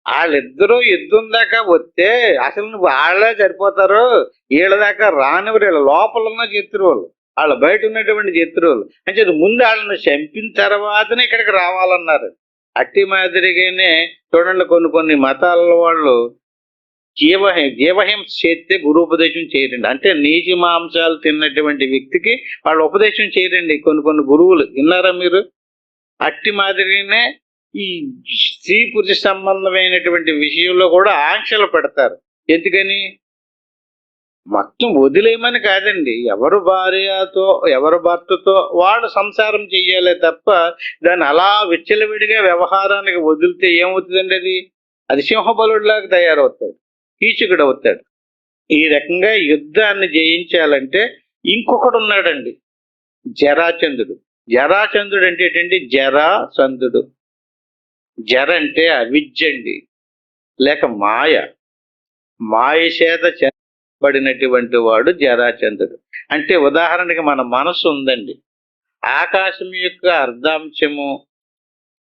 వాళ్ళిద్దరూ యుద్ధం దాకా వస్తే అసలు నువ్వు వాళ్ళే సరిపోతారు, వీళ్ళ దాకా రానివారు, వీళ్ళ లోపల ఉన్న శత్రువులు, వాళ్ళ బయట ఉన్నటువంటి శత్రువులు అంటే ముందు వాళ్ళని చంపిన తర్వాతనే ఇక్కడికి రావాలన్నారు. అట్టి మాదిరిగానే చూడండి, కొన్ని కొన్ని మతాల వాళ్ళు జీవహింస చేస్తే గురుపదేశం చేయరండి. అంటే నీచి మాంసాలు తిన్నటువంటి వ్యక్తికి వాళ్ళు ఉపదేశం చేయరండి కొన్ని కొన్ని గురువులు. విన్నారా మీరు? అట్టి మాదిరిగానే ఈ స్త్రీ పురుష సంబంధమైనటువంటి విషయంలో కూడా ఆంక్షలు పెడతారు. ఎందుకని? మొత్తం వదిలేయమని కాదండి, ఎవరు భార్యతో ఎవరు భర్తతో వాడు సంసారం చెయ్యాలే తప్ప దాన్ని అలా విచ్చలవిడిగా వ్యవహారానికి వదిలితే ఏమవుతుందండి? అది సింహబలుడిలాగా తయారవుతాడు, కీచకుడు అవుతాడు. ఈ రకంగా యుద్ధాన్ని జయించాలంటే ఇంకొకడు ఉన్నాడండి, జరాచంద్రుడు. జరాచంద్రుడు అంటే ఏంటంటే జరాసంధుడు. జర అంటే అవిద్య అండి, లేక మాయ. మాయ చేత చెందబడినటువంటి వాడు జరాచంద్రుడు. అంటే ఉదాహరణకి మన మనసు ఉందండి, ఆకాశం యొక్క అర్ధాంశము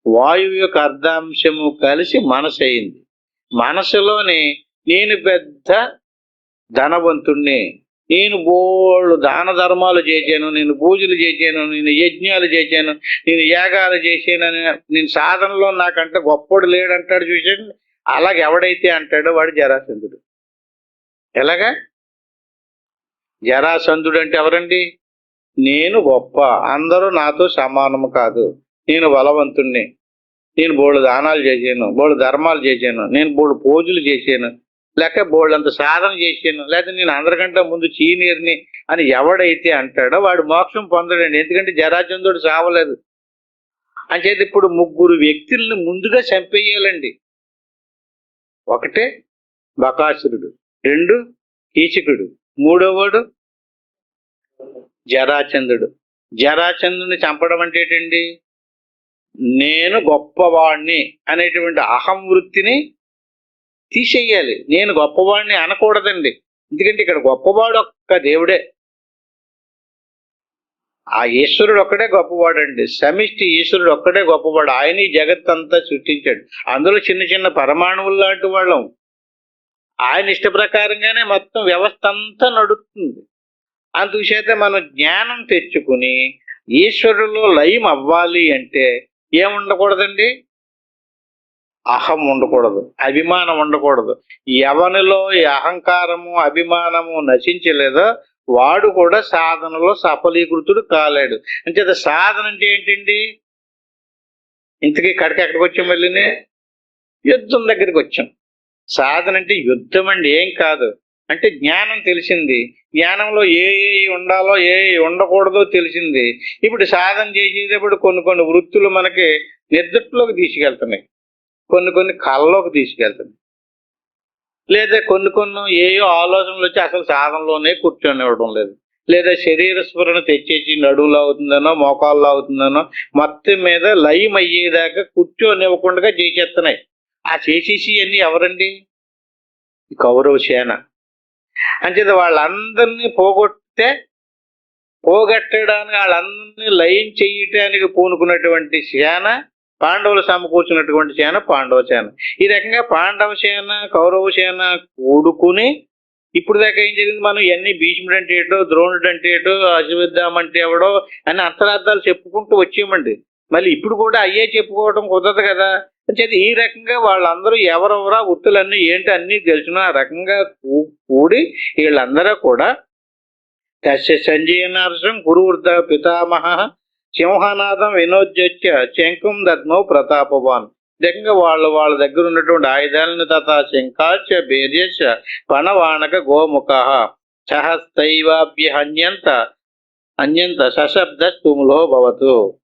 వాయువు యొక్క అర్ధాంశము కలిసి మనసు అయింది. మనసులోని నేను పెద్ద ధనవంతుణ్ణి, నేను బోళ్ళు దాన ధర్మాలు చేశాను, నేను పూజలు చేశాను, నేను యజ్ఞాలు చేశాను, నేను యాగాలు చేశానని నేను సాధనలో నాకంటే గొప్పడు లేడంటాడు చూసాడు. అలాగే ఎవడైతే అంటాడో వాడు జరాసంధుడు. ఎలాగా? జరాసంధుడు అంటే ఎవరండి? నేను గొప్ప, అందరూ నాతో సమానము కాదు, నేను బలవంతుణ్ణి, నేను బోళ్ళు దానాలు చేశాను, బోళ్ళు ధర్మాలు చేశాను, నేను బోళ్ళు పూజలు చేశాను, లేక బోళ్ళంత సాధన చేశాను, లేకపోతే నేను అందరికంటే ముందు సీనియర్ని అని ఎవడైతే అంటాడో వాడు మోక్షం పొందడండి. ఎందుకంటే జరాచంద్రుడు సావలేదు. అంచేది ఇప్పుడు ముగ్గురు వ్యక్తుల్ని ముందుగా చంపేయాలండి. ఒకటే బకాసురుడు, రెండు కీచకుడు, మూడోవాడు జరాచంద్రుడు. జరాచంద్రుడిని చంపడం అంటే ఏంటండి? నేను గొప్పవాణ్ణి అనేటువంటి అహం వృత్తిని తీసేయాలి. నేను గొప్పవాడిని అనకూడదండి. ఎందుకంటే ఇక్కడ గొప్పవాడు ఒక్క దేవుడే, ఆ ఈశ్వరుడు ఒక్కడే గొప్పవాడండి. సమిష్టి ఈశ్వరుడు ఒక్కడే గొప్పవాడు. ఆయన ఈ జగత్ అంతా సృష్టించాడు. అందులో చిన్న చిన్న పరమాణువులు లాంటి వాళ్ళం. ఆయన ఇష్ట ప్రకారంగానే మొత్తం వ్యవస్థ అంతా నడుస్తుంది. అందుచేత మనం జ్ఞానం తెచ్చుకుని ఈశ్వరులో లయం అవ్వాలి అంటే ఏముండకూడదండి? అహం ఉండకూడదు, అభిమానం ఉండకూడదు. ఎవనిలో ఈ అహంకారము అభిమానము నశించలేదో వాడు కూడా సాధనలో సఫలీకృతుడు కాలేడు. అంటే సాధన అంటే ఏంటండి? ఇంతకీ కడికి ఎక్కడికి వచ్చాం? మళ్ళీనే యుద్ధం దగ్గరికి వచ్చాం. సాధన అంటే యుద్ధం అండి, ఏం కాదు. అంటే జ్ఞానం తెలిసింది, జ్ఞానంలో ఏ ఉండాలో ఏ ఉండకూడదో తెలిసింది. ఇప్పుడు సాధన చేసేటప్పుడు కొన్ని కొన్ని వృత్తులు మనకి నిద్రలోకి తీసుకెళ్తున్నాయి, కొన్ని కొన్ని కళ్ళలోకి తీసుకెళ్తున్నాయి, లేదా కొన్ని కొన్ని ఏయో ఆలోచనలు వచ్చి అసలు సాధనలోనే కూర్చొనివ్వడం లేదు, లేదా శరీర స్ఫురణ తెచ్చేసి నడువులో అవుతుందనో మోకాల్లో అవుతుందనో మొత్తం మీద లయం అయ్యేదాకా కూర్చొనివ్వకుండా చేసేస్తున్నాయి. ఆ చేసేసి అన్నీ ఎవరండి? కౌరవ సేన. అంచేత వాళ్ళందరినీ పోగొట్టడానికి వాళ్ళందరినీ లయం చేయటానికి పూనుకున్నటువంటి సేన పాండవులు సమకూర్చున్నటువంటి సేన పాండవ సేన. ఈ రకంగా పాండవ సేన కౌరవ సేన కూడుకుని ఇప్పుడు దాకా ఏం జరిగింది? మనం ఇవన్నీ భీష్ముడు అంటే ఏటో, ద్రోణుడు అంటే ఏటో, అశ్వత్థామ అంటే ఎవడో అని అంతరార్థాలు చెప్పుకుంటూ వచ్చామండి. మళ్ళీ ఇప్పుడు కూడా అయ్యే చెప్పుకోవడం కుదరదు కదా. అంచేది ఈ రకంగా వాళ్ళందరూ ఎవరెవరా వృత్తులన్నీ ఏంటి అన్నీ తెలిసిన ఆ రకంగా కూడి వీళ్ళందరూ కూడా తస్య సంజయనార్షం గురువృద్ధ పితామహ సింహనాథం వినోద్యొచ్య శంఖం దద్మో ప్రతాపవాన్. రకంగా వాళ్ళ దగ్గర ఉన్నటువంటి ఆయుధాలను తథా శంఖాచ భేద్యచ పణవాణక గోముఖ సహస్తైవాభ్యహన్యంత సశబ్ద తుములో భవతు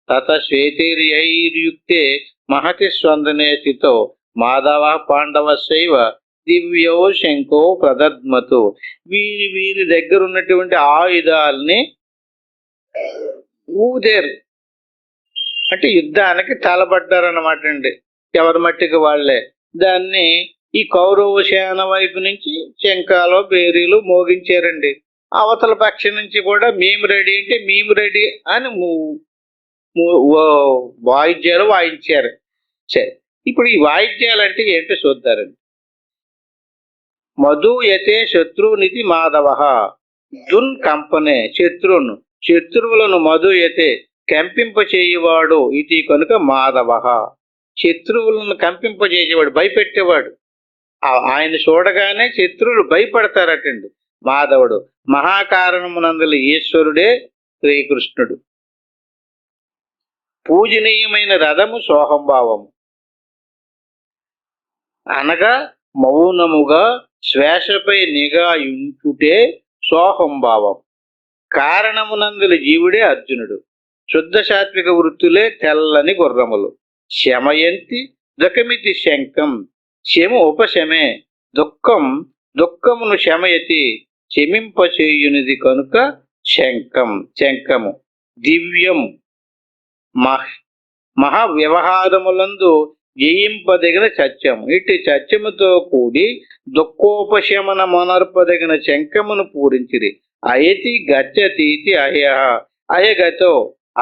తత శ్వేతైర్యుక్తే మహతి స్వందనే స్థితో మాధవ పాండవశైవ దివ్యో శంఖో ప్రదద్మతు. వీరి దగ్గర ఉన్నటువంటి ఆయుధాలని ఊదేరు, అంటే యుద్ధానికి తలపడ్డారన్నమాట అండి. ఎవరి మట్టికి వాళ్లే. దాన్ని ఈ కౌరవ సేన వైపు నుంచి శంఖాలు బేరీలు మోగించారండి. అవతల పక్షం నుంచి కూడా మేము రెడీ అంటే మేము రెడీ అని వాయించారు. సరే, ఇప్పుడు ఈ వాయిద్యాలు అంటే ఏంటో చూద్దారండి. మధుయతే శత్రునితి మాధవ, దున్ కంపనే శత్రువును, శత్రువులను మధుయతే కంపింపచేయువాడు ఇది కనుక మాధవ. శత్రువులను కంపింపజేసేవాడు, భయపెట్టేవాడు. ఆయన చూడగానే శత్రువులు భయపడతారటండి. మాధవుడు మహాకారణమునందుల ఈశ్వరుడే శ్రీకృష్ణుడు. పూజనీయమైన రథము సోహంభావము అనగా మౌనముగా శ్వాసపై నిఘా ఉంచుటే సోహంభావం. కారణమునందుల జీవుడే అర్జునుడు. శుద్ధ సాత్విక వృత్తులే తెల్లని గుర్రములు. శమయంతి దుఃఖమితి శంఖం, శము ఉపశమే దుఃఖం, దుఃఖమును శమయతి శమింపచేయునిది కనుక శంఖం. శంఖము దివ్యం మహావ్యవహారములందు జయింపదగిన సత్యము. ఇటు సత్యముతో కూడి దుఃఖోపశమన మొనర్పదగిన శంఖమును పూరించిరి. అయతి గచ్చతి ఇది అహయ, అయగతో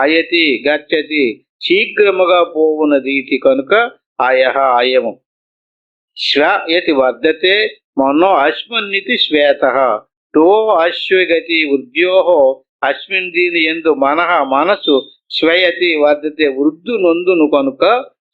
అయతి గచ్చతి శీఘ్రముగా పోవునదీతి కనుక అయహ అయము. శ్వయతి వర్ధతే మనో అస్మిన్నితి శ్వేత, టో అశ్వగతి వృద్ధ్యోహో అస్మిన్ దీని ఎందు మనః మనసు శ్వయతి వర్ధతే వృద్ధు నొందును కనుక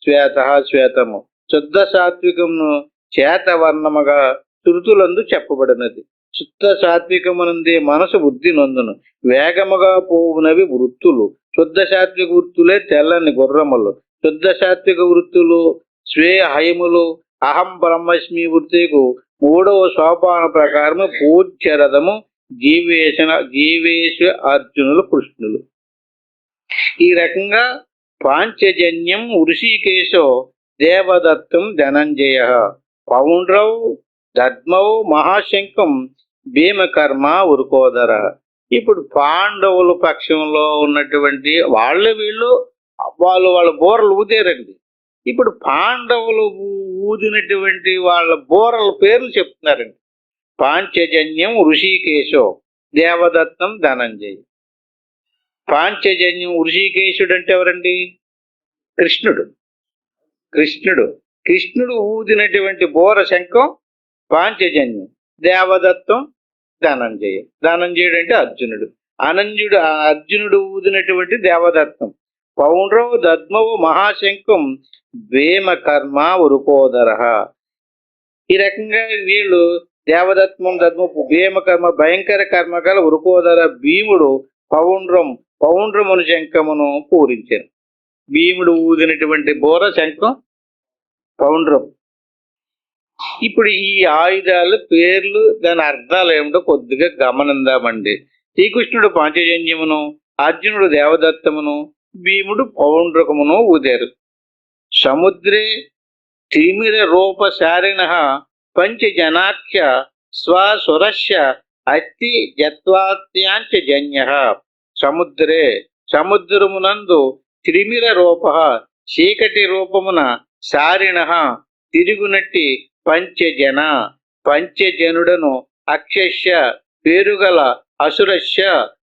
శ్వేత శ్వేతము. శుద్ధ సాత్వికమును చేతవర్ణముగా శృతులందు చెప్పబడినది. శుద్ధ సాత్వికమునందే మనసు వృద్ధి నొందును. వేగముగా పోవునవి వృత్తులు. శుద్ధ సాత్విక వృత్తులే తెల్లని గుర్రములు. శుద్ధ సాత్విక వృత్తులు స్వే హయములు. అహం బ్రహ్మస్మి వృత్తికు 3వ సోపాన ప్రకారము పూజ్యరథము జీవేశ అర్జునులు కృష్ణులు. ఈ రకంగా పాంచజన్యం వృషికేశో దేవదత్తం ధనంజయ, పౌండ్రౌ దద్మౌ మహాశంఖం భీమకర్మ ఉరుకోదర. ఇప్పుడు పాండవుల పక్షంలో ఉన్నటువంటి వీళ్ళు వాళ్ళ బోరలు ఊదేరండి. ఇప్పుడు పాండవులు ఊదినటువంటి వాళ్ళ బోరల పేర్లు చెప్తున్నారండి. పాంచజన్యం ఋషికేశో దేవదత్తం ధనంజయ. పాంచజన్యం ఋషికేశుడు అంటే ఎవరండి? కృష్ణుడు. కృష్ణుడు ఊదినటువంటి బోర శంఖం పాంచజన్యం. దేవదత్తం ధనంజయ. ధనంజయుడు అంటే అర్జునుడు. అర్జునుడు ఊదినటువంటి దేవదత్తం. పౌండ్రవు దద్మవు మహాశంఖం భీమకర్మ ఉరుకోదర. ఈ రకంగా వీళ్ళు దేవదత్మం దద్మపు భీమకర్మ భయంకర కర్మ గల ఉరుకోదర. భీముడు పౌండ్రమును శంఖమును పూరించారు. భీముడు ఊదినటువంటి బోర శంఖం పౌండ్రం. ఇప్పుడు ఈ ఆయుధాలు పేర్లు దాని అర్థాలు ఏమిటో కొద్దిగా గమనిందామండి. శ్రీకృష్ణుడు పాంచజన్యమును, అర్జునుడు దేవదత్తమును, భీముడు పౌండ్రకమును ఊదారు. సముద్రే తిమిర రూపశారిణ పంచజనాఖ్య స్వసురస్య అత్తి జత్వాత్యాంచ జన్య. సముద్రమునందు త్రిమిర రూప చీకటి రూపమున సారిణ తిరుగునట్టి పంచజనుడను అక్షస్య పేరుగల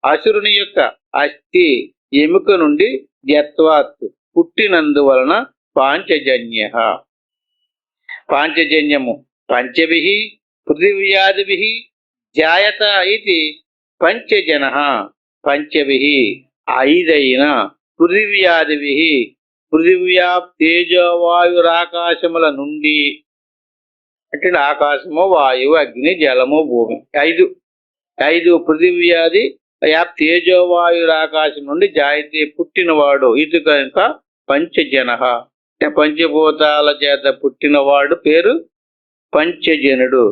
అసురుని యొక్క అస్థి ఎముక నుండి జత్వాత్ పుట్టినందువలన పాంచజన్యము పంచభిః పృథివ్యాదిభిః జాయత ఇది పంచజన. పంచభిః 5 పృథివ్యాదిభిః పృథివ్యా తేజోవాయురాకాశముల నుండి, అంటే ఆకాశము వాయువు అగ్ని జలము భూమి 5 పృథివ్యాది తేజోవాయురాకాశం నుండి జాయితే పుట్టినవాడు. ఇది కనుక పంచజన. అంటే పంచభూతాల చేత పుట్టినవాడు పేరు పంచజనుడు.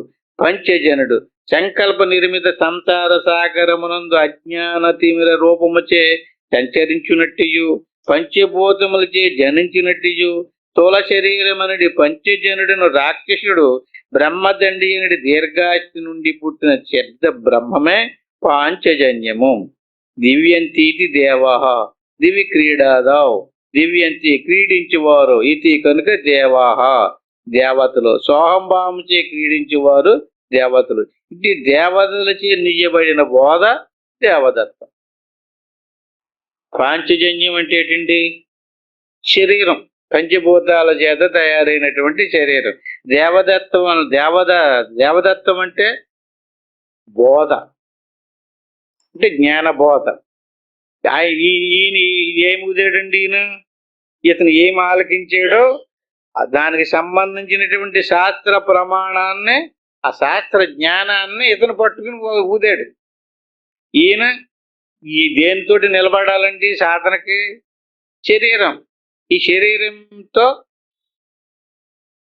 సంకల్ప నిర్మిత సంసార సాగరమునందు అజ్ఞాన తిమిర రూపముచే సంచరించునట్టియు, పంచభూతములచే జనించినట్టియు స్థూల శరీరమనడి పంచజనుడును రాక్షసుడు బ్రహ్మదండి అనడి దీర్ఘాస్తి నుండి పుట్టిన శబ్ద బ్రహ్మమే పాంచజన్యము. దివ్యంతీతి దేవా దివి క్రీడాదావ్. దివ్యంతి క్రీడించువారు. ఇది కనుక దేవాహ దేవతలు. సోహంభావముచే క్రీడించువారు దేవతలు. ఇది దేవతలచే నియ్యబడిన బోధ దేవదత్తం. పాంచజన్యం అంటే ఏంటండి? శరీరం. పంచభూతాల చేత తయారైనటువంటి శరీరం. దేవదత్తం అంటే బోధ, అంటే జ్ఞానబోధ. ఈయన ఏమి ఊదాడండి? ఇతను ఏం ఆలకించాడో దానికి సంబంధించినటువంటి శాస్త్ర ప్రమాణాన్ని, ఆ శాస్త్ర జ్ఞానాన్ని ఇతను పట్టుకుని ఊదాడు. ఈయన ఈ దేనితోటి నిలబడాలంటే సాధనకి శరీరం. ఈ శరీరంతో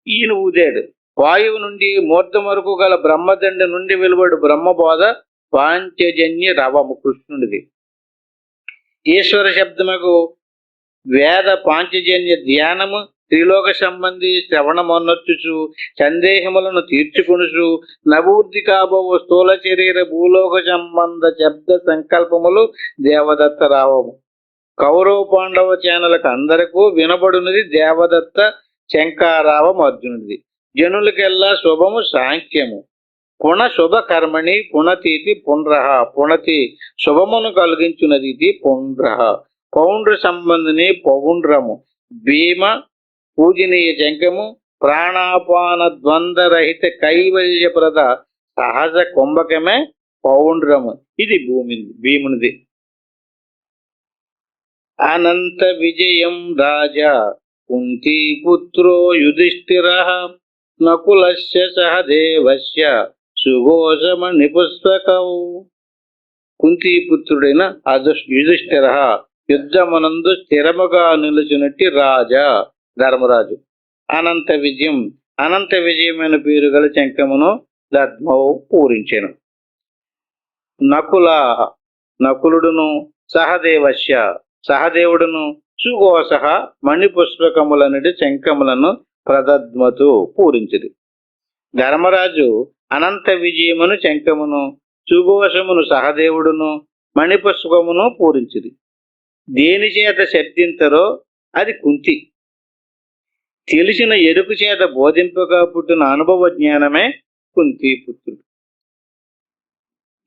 ఈయన ఊదాడు. వాయువు నుండి మూర్ధం వరకు గల బ్రహ్మదండ నుండి వెలువడు బ్రహ్మబోధ పాంచజన్య రవము కృష్ణుడిది. ఈశ్వర శబ్దముకు వేద పాంచజన్య ధ్యానము త్రిలోక సంబంధి శ్రవణమొన్నొచ్చుచు సందేహములను తీర్చుకొనుచు నభూర్తి కాబోవు స్థూల శరీర భూలోక సంబంధ శబ్ద సంకల్పములు దేవదత్త రావము. కౌరవ పాండవ చేనలకు అందరకు వినబడున్నది దేవదత్త శంకారావం అర్జునుడిది. జనులకెల్లా శుభము సాంఖ్యము. పుణ శుభ కర్మణి పుణతీతి పుండ్రహ. పుణతి శుభమును కలిగించున్నది ఇది పుండ్రహ. పౌండ్ర సంబంధిని పౌండ్రము. భీమ పూజనీయ శంఖము. ప్రాణాపాన ద్వంద్వరహిత కైవల్యప్రద సహజ కుంభకమే పౌండ్రము. ఇది భీమునిది. అనంత విజయం రాజా కుంతీపుత్రో యుధిష్ఠిరః నకులస్య సహదేవస్య సుఘోషమణి పుష్పకౌ. కుంతీపుత్రుడైన యుధిష్ఠిరః యుద్ధమునందు స్థిరముగా నిలిచినట్టి రాజా ధర్మరాజు. అనంత విజయం, అనంత విజయమైన పేరు గల శంఖమును దద్మౌ పూరించెను. నకులుడును సహదేవస్య సహదేవుడును సుఘోష మణిపుష్పకములనటి శంఖములను ప్రదద్మతు పూరించిరి. ధర్మరాజు అనంత విజయమును శంఖమును, సుఘోషమును సహదేవుడును, మణిపుష్పకమును పూరించిరి. దేని చేత శబ్దింతరో అది కుంతి. తెలిసిన ఎరుకు చేత బోధింపగా పుట్టిన అనుభవ జ్ఞానమే కుంతి పుత్రుడు.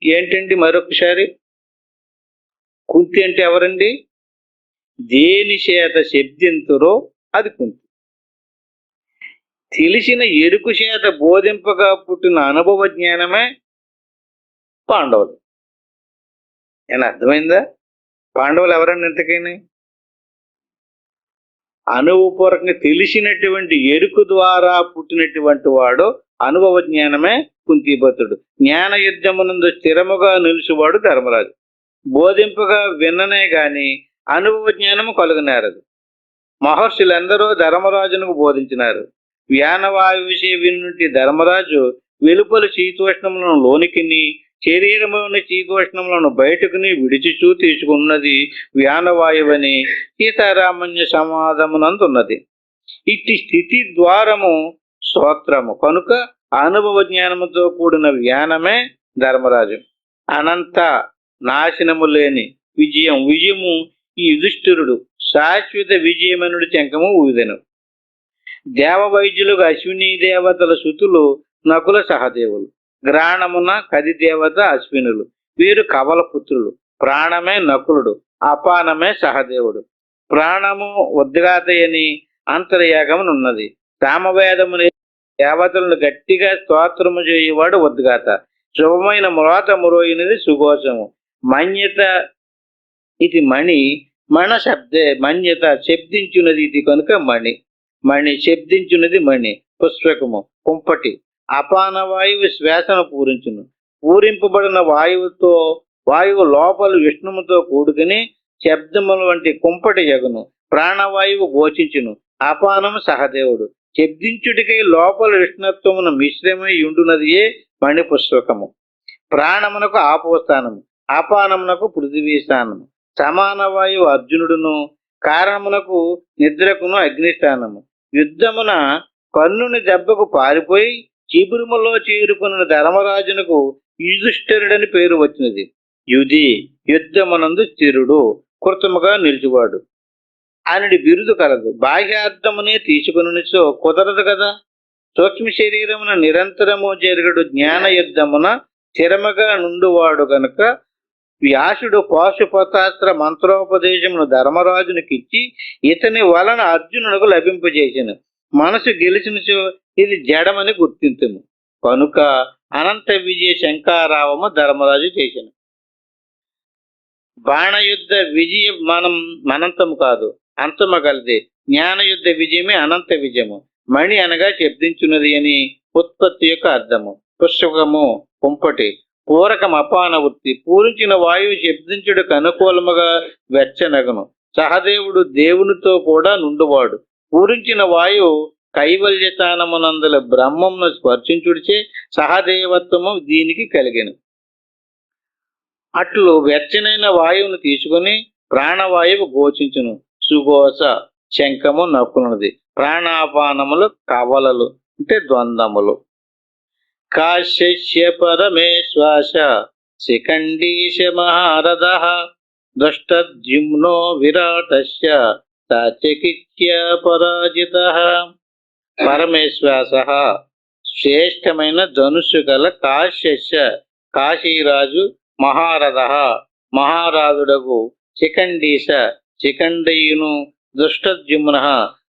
ఏంటండి మరొకసారి? కుంతి అంటే ఎవరండి? దేని చేత శబ్దింతురో అది కుంతి. తెలిసిన ఎరుకు చేత బోధింపగా పుట్టిన అనుభవ జ్ఞానమే పాండవులు. ఏమన్నా అర్థమైందా? పాండవులు ఎవరన్నా ఇంతకైనా అనుభవపూర్వకంగా తెలిసినటువంటి ఎరుకు ద్వారా పుట్టినటువంటి వాడు అనుభవ జ్ఞానమే కుంతిపుత్రుడు. జ్ఞాన యుద్ధమునందు స్థిరముగా నిలిచివాడు ధర్మరాజు. బోధింపగా విన్ననే గాని అనుభవ జ్ఞానము కలుగునేరదు. మహర్షులందరూ ధర్మరాజునకు బోధించినారు. వ్యానవాయు విషయ వినుంటి ధర్మరాజు వెలుపల శీతోష్ణములను లోనికిని, శరీరములోని శీతోష్ణములను బయటకుని విడిచిచూ తీసుకున్నది వ్యానవాయువని సీతారామన్య సమాధమునందున్నది. ఇట్టి స్థితి ద్వారము స్తోత్రము కనుక అనుభవ జ్ఞానముతో కూడిన వ్యానమే ధర్మరాజు. అనంత నాశనము లేని విజయము ఈ యుధిష్ఠిరుడు శాశ్వత విజయమనుడి శంఖము ఊదెను. దేవవైద్యులకు అశ్విని దేవతల సుతులు నకుల సహదేవులు. గ్రాణమున కది దేవత అశ్వినులు. వీరు కవల పుత్రులు. ప్రాణమే నకులుడు, అపానమే సహదేవుడు. ప్రాణము ఉద్గాతయని అంతర్యాగమునున్నది. సామవేదముని దేవతలను గట్టిగా స్తోత్రము చేయువాడు ఉద్గాత. శుభమైన మ్రోత మురోయినది సుఘోషము. మన్యత ఇది మణి. మన్యత శబ్దించున్నది ఇది కనుక మణి శబ్దించున్నది మణి. పుష్పకము కుంపటి. అపాన వాయువు శ్వాసను పూరించును. పూరింపబడిన వాయువు లోపల విష్ణుముతో కూడుకుని శబ్దముల వంటి కుంపటి యగును. ప్రాణవాయువు ఘోషించును. అపానము సహదేవుడు. శబ్దించుటికై లోపల విష్ణుత్వమును మిశ్రమై ఉండునదియే మణిపుష్పకము. ప్రాణమునకు ఆపోస్థానము, అపానమునకు పృథివీస్థానము. సమాన వాయువు అర్జునుడును. కారణమునకు నిద్రకును అగ్నిస్థానము. యుద్ధమున కర్ణుని దెబ్బకు పారిపోయి చీపురుములో చేరుకున్న ధర్మరాజునకు యుధిష్ఠిరుడని పేరు వచ్చినది. యుద్ధమునందు స్థిరుడు, కృతముగా నిలిచివాడు ఆయనడి బిరుదు కలదు. బాహ్యార్థమునే తీసుకునిచో కుదరదు కదా. సూక్ష్మ శరీరమున నిరంతరము జరుగుడు జ్ఞాన యుద్ధమున స్థిరముగా నుండువాడు గనుక వ్యాసుడు పాశుపతాస్త్ర మంత్రోపదేశమును ధర్మరాజునికిచ్చి ఇతని వలన అర్జునునకు లభింపజేసెను. మనసు గెలిచినచో ఇది జడమని గుర్తింతుము కనుక అనంత విజయ శంకారావము ధర్మరాజు చేసెను. బాణయుద్ధ విజయం మనంతము కాదు, అంతము గలది. జ్ఞానయుద్ధ విజయమే అనంత విజయము. మణి అనగా శబ్దించున్నది అని ఉత్పత్తి యొక్క అర్థము. పుష్పకము కుంపటి, పూరకం అపాన వృత్తి. పూరించిన వాయువు శబ్దించుటకు అనుకూలముగా వెచ్చనగను. సహదేవుడు దేవునితో కూడా నుండువాడు. పూరించిన వాయువు కైవల్యతానమునందుల బ్రహ్మమును స్పర్శించుడిచే సహదేవత్వము దీనికి కలిగెను. అట్లు వెచ్చనైన వాయువును తీసుకుని ప్రాణవాయువు ఘోషించును. సుఘోష శంఖము నక్కున్నది. ప్రాణాపానములు కవలలు అంటే ద్వంద్వములు. కాశ్యస్య పరమేశ్వాస శిఖండీశ మహారథ దృష్టద్యుమ్నో విరాటస్య సాత్యకిత్య పరాజితః. పరమేశ్వాస శ్రేష్టమైన ధనుస్సు గల కాశ్యస్య కాశీరాజు మహారథ మహారాజుడగు శిఖండీశ శిఖండయును దృష్టద్యుమ్న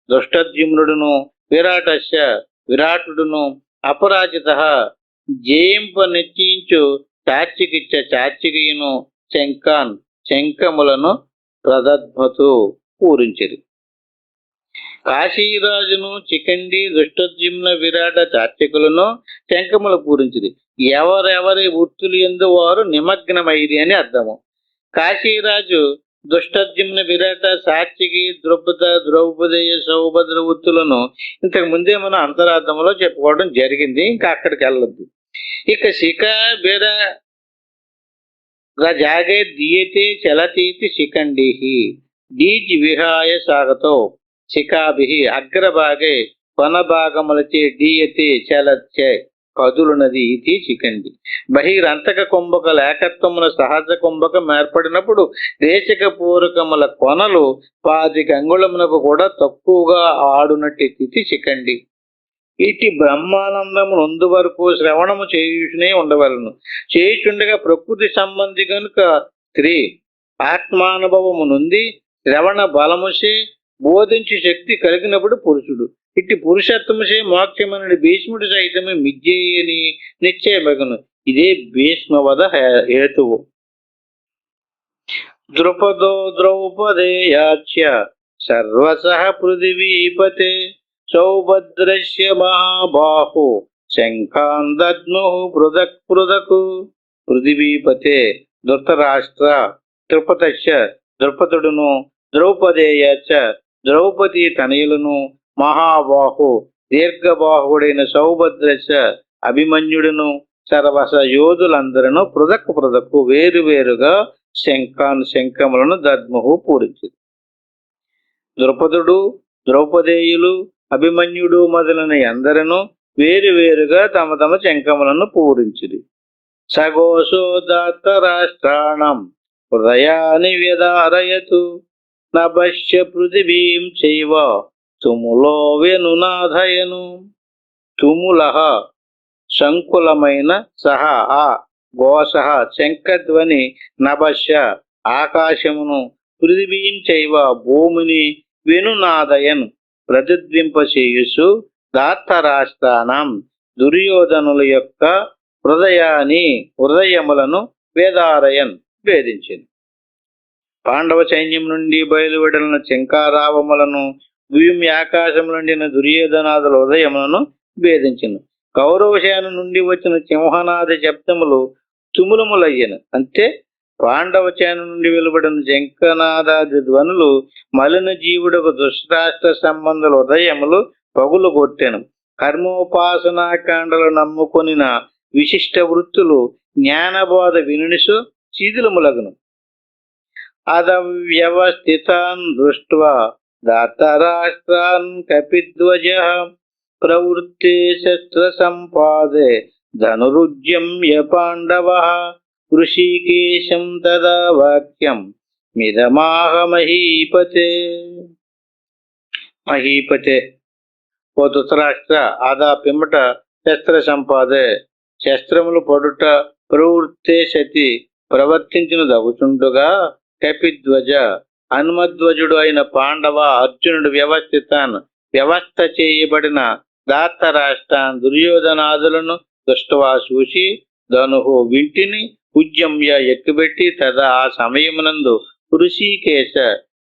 దృష్టద్యుమ్నుడును విరాటస్య విరాటుడును అపరాజిత జయింప నిశ్చయించు చార్చికిచ్చ చార్చికయును శంఖాన్ శంఖములను ప్రదద్మతు పూరించిరి. కాశీరాజును చికండి దుష్టద్యుమ్న విరాట చార్చికులను శంఖములు పూరించిరి. ఎవరెవరి వృత్తులు ఎందు వారు నిమగ్నమైరి అని అర్థము. కాశీరాజు దుష్టద్యుమ్న విరాట సాత్వికి ద్రౌపదేయ సౌభద్ర వృత్తులను ఇంతకు ముందే మనం అంతరార్థంలో చెప్పుకోవడం జరిగింది. ఇంకా అక్కడికి వెళ్ళొద్దు. ఇక శిఖ బీర జాగే దీయతే చలతీతి శిఖండిహి డీజ్ విహాయ సాగతో శిఖాభి అగ్రభాగే కొనభాగములచే డీయతే చలచ్చే కదులునది ఇది శిఖండి. బహిరంతక కుంభక లేఖత్వముల సహజ కుంభకం ఏర్పడినప్పుడు రేచక పూరకముల కొనలు 10 అంగుళమునకు కూడా తక్కువగా ఆడునట్టి స్థితి శిఖండి. ఇటు బ్రహ్మానందము నొందు వరకు శ్రవణము చేయుచునే ఉండవలను. చేయుచుండగా ప్రకృతి సంబంధి కనుక స్త్రీ ఆత్మానుభవము నుండి శ్రవణ బలముచే బోధించు శక్తి కలిగినప్పుడు పురుషుడు. ఇట్టి పురుషత్వముచే మోక్షమనుడి భీష్ముడు సైతమే మిజ్జేయని నిశ్చయమగను. ఇదే భీష్మవద హేతువు. ద్రుపదో ద్రౌపదేయాచ్య సర్వసః పృథివీపతే సౌభద్రస్య మహాబాహు శంఖాన్ దద్ముః పృథక్ పృథకు. పృథివీపతే ధృతరాష్ట్ర ద్రుపదస్య ద్రుపదుడును ద్రౌపదేయాచ ద్రౌపది తనయులను మహాబాహు దీర్ఘబాహుడైన సౌభద్రశ అభిమన్యుడును సర్వస యోధులందరూ పృథక్ పృథక్కు వేరువేరుగా శంఖములను దద్ముహు పూరించింది. ద్రుపదుడు ద్రౌపదేయులు అభిమన్యుడు మొదలైన అందరూ వేరువేరుగా తమ తమ శంఖములను పూరించిరి. సఘోషోదాత్త రాష్ట్రాణం హృదయాని వ్యధారయతు నభశ్య పృథివీం చైవ తుములో వెనునాధయను. తుముల శంకులమైన సహ ఆ ఘోష శంఖధ్వని నభశ్య ఆకాశమును పృథివీం చైవ భూమిని వెనునాదయన్ ప్రతిధ్వింపచేయుసు దాత్తరాష్ట్రానం దుర్యోధనుల యొక్క హృదయములను వేదారయన్ భేదించింది. పాండవ సైన్యం నుండి బయలువెడలిన శంఖారావములను భూమి ఆకాశం నుండిన దుర్యోధనాదుల హృదయములను భేదించను. కౌరవసేన నుండి వచ్చిన సింహనాద శబ్దములు తుములములయ్యను. అంతే పాండవ సేన నుండి వెలువడిన శంఖనాదాది ధ్వనులు మలిన జీవుడకు దుష్టరాష్ట్ర సంబంధుల హృదయములు పగులు కొట్టెను. కర్మోపాసనాకాండలు నమ్ముకొనిన విశిష్ట వృత్తులు జ్ఞానబోధ వినునిసు శిథిలములగును. అదవ్యవస్థితాన్ దృష్ట్వా దాతరాష్ట్రాన్ కపిధ్వజః ప్రవృత్తే శస్త్ర సంపాదే ధనురుజ్యమ్య పాండవః ఋషికేశం తదా వాక్యం మిదమాహ మహీపతే. మహీపతే ఓ ధృతరాష్ట్ర, ఆదా పిమ్మట శస్త్ర సంపాదే శస్త్రములు పడుట ప్రవృత్తే సతి ప్రవర్తించినదగుచుండుగా కపిధ్వజ హనుమధ్వజుడు అయిన పాండవ అర్జునుడు వ్యవస్థ చేయబడిన ధార్తరాష్ట్రాన్ దుర్యోధనాదులను దృష్టవా చూసి ధనుహు వింటిని ఉద్యమ్య ఎక్కుబెట్టి తదా ఆ సమయమునందు హృషీకేశ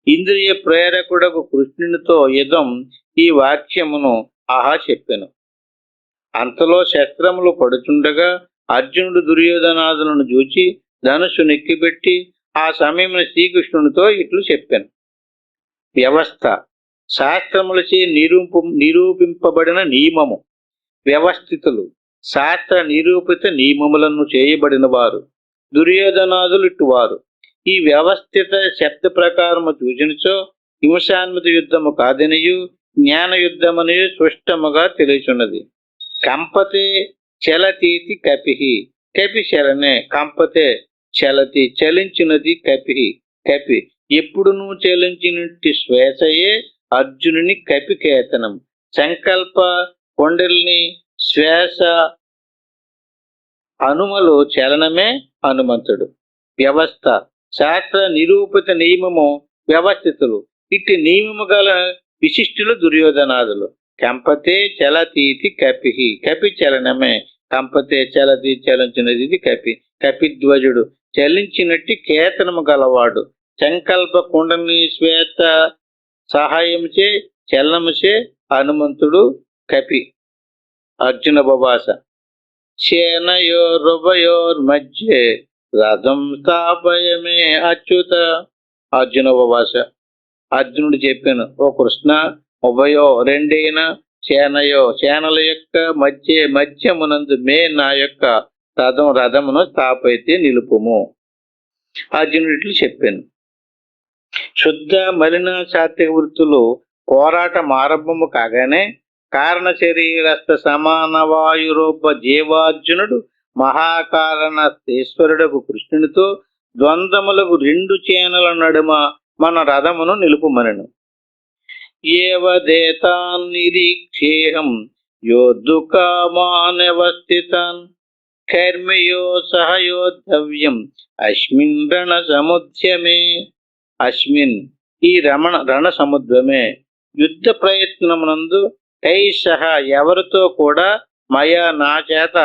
ఇంద్రియ ప్రేరకుడకు కృష్ణునితో యుధం ఈ వాక్యమును ఆహా చెప్పెను. అంతలో శస్త్రములు పడుచుండగా అర్జునుడు దుర్యోధనాదులను చూచి ధనుసు నెక్కిబెట్టి ఆ సమయమున శ్రీకృష్ణునితో ఇట్లు చెప్పాను. వ్యవస్థ శాస్త్రములచే నిరూపింపబడిన నియమము. వ్యవస్థితులు శాస్త్ర నిరూపిత నియమములను చేయబడిన వారు. దుర్యోధనాదులు ఇట్టువారు. ఈ వ్యవస్థిత శబ్ద ప్రకారము చూచినచో హింసాన్మతి యుద్ధము కాదనియు జ్ఞాన యుద్ధమనియు స్పష్టముగా తెలియచున్నది. కంపతే చలతీతి కపిహి కపి చలనే కంపతే చలతి చలించినది కపి ఎప్పుడునూ చలించినట్టి శ్వేతయే అర్జునుని కపికేతనం. సంకల్ప కొండల్ని శ్వేస హనుమలు చలనమే హనుమంతుడు. వ్యవస్థ శాస్త్ర నిరూపిత నియమము వ్యవస్థితులు. ఇట్టి నియమము గల విశిష్టులు దుర్యోధనాదులు. కంపతే చలతీతి కపిహి కపి చలనమే కంపతే చలతి చలించినది కపిధ్వజుడు చలించినట్టి కేతనము గలవాడు. సంకల్ప కుండని శ్వేత సహాయముచే చలనముచే హనుమంతుడు కపి. అర్జున బభాష సేనయోరుభయోర్మధ్యే రథం స్థాపయమే అచ్యుత. అర్జున బభాష అర్జునుడు చెప్పాను, ఓ కృష్ణ, ఉభయో రెండైన సేనల యొక్క మధ్యమునందు నా యొక్క రథమును స్థాపైతే నిలుపుము. అర్జునుడు ఇట్లు చెప్పాను. శుద్ధ మలిన సాత్విక వృత్తులు పోరాటం ఆరంభము కాగానే కారణ శరీరస్థ సమాన వాయురూప జీవార్జునుడు మహాకారణేశ్వరుడకు కృష్ణునితో ద్వంద్వములకు రెండు చేనల నడుమ మన రథమును నిలుపుమనెను. ఏవదేతాన్ నిరీక్షేహం యోద్ధుకామానవస్థితాన్ కర్మయో సహయోద్ధవ్యం అస్మిన్ రణ సముద్యమే. అస్మిన్ ఈ రణ సముద్రమే యుద్ధ ప్రయత్నమునందు కైసహ ఎవరితో కూడా మయా నా చేత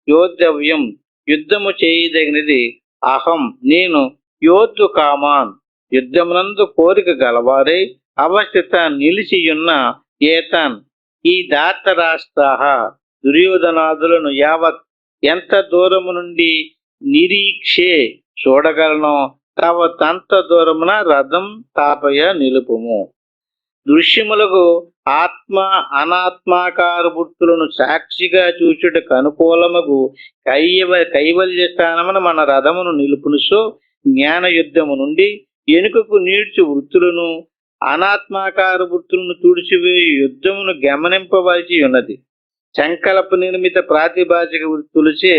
యోద్ధవ్యం యుద్ధము చేయదగినది అహం నేను యోద్ధు కామాన్ యుద్ధమునందు కోరిక గలవారై అవస్థిత నిలిచియున్న ఏతాన్ ఈ ధార్తరాష్ట్రాహ దుర్యోధనాదులను యావత్ ఎంత దూరము నుండి నిరీక్షే చూడగలను తావత్ అంత దూరమున రథం తాపయ నిలుపుము. దృశ్యములకు ఆత్మ అనాత్మాకార వృత్తులను సాక్షిగా చూచుటకు అనుకూలముకు కైవల్య స్థానమున మన రథమును నిలుపును. సో జ్ఞాన యుద్ధము నుండి ఎనుకకు నీడ్చు వృత్తులను అనాత్మాకార వృత్తులను తుడిచివేయు యుద్ధమును గమనింపవలసి ఉన్నది. సంకల్ప నిర్మిత ప్రాతిభాషిక వృత్తులచే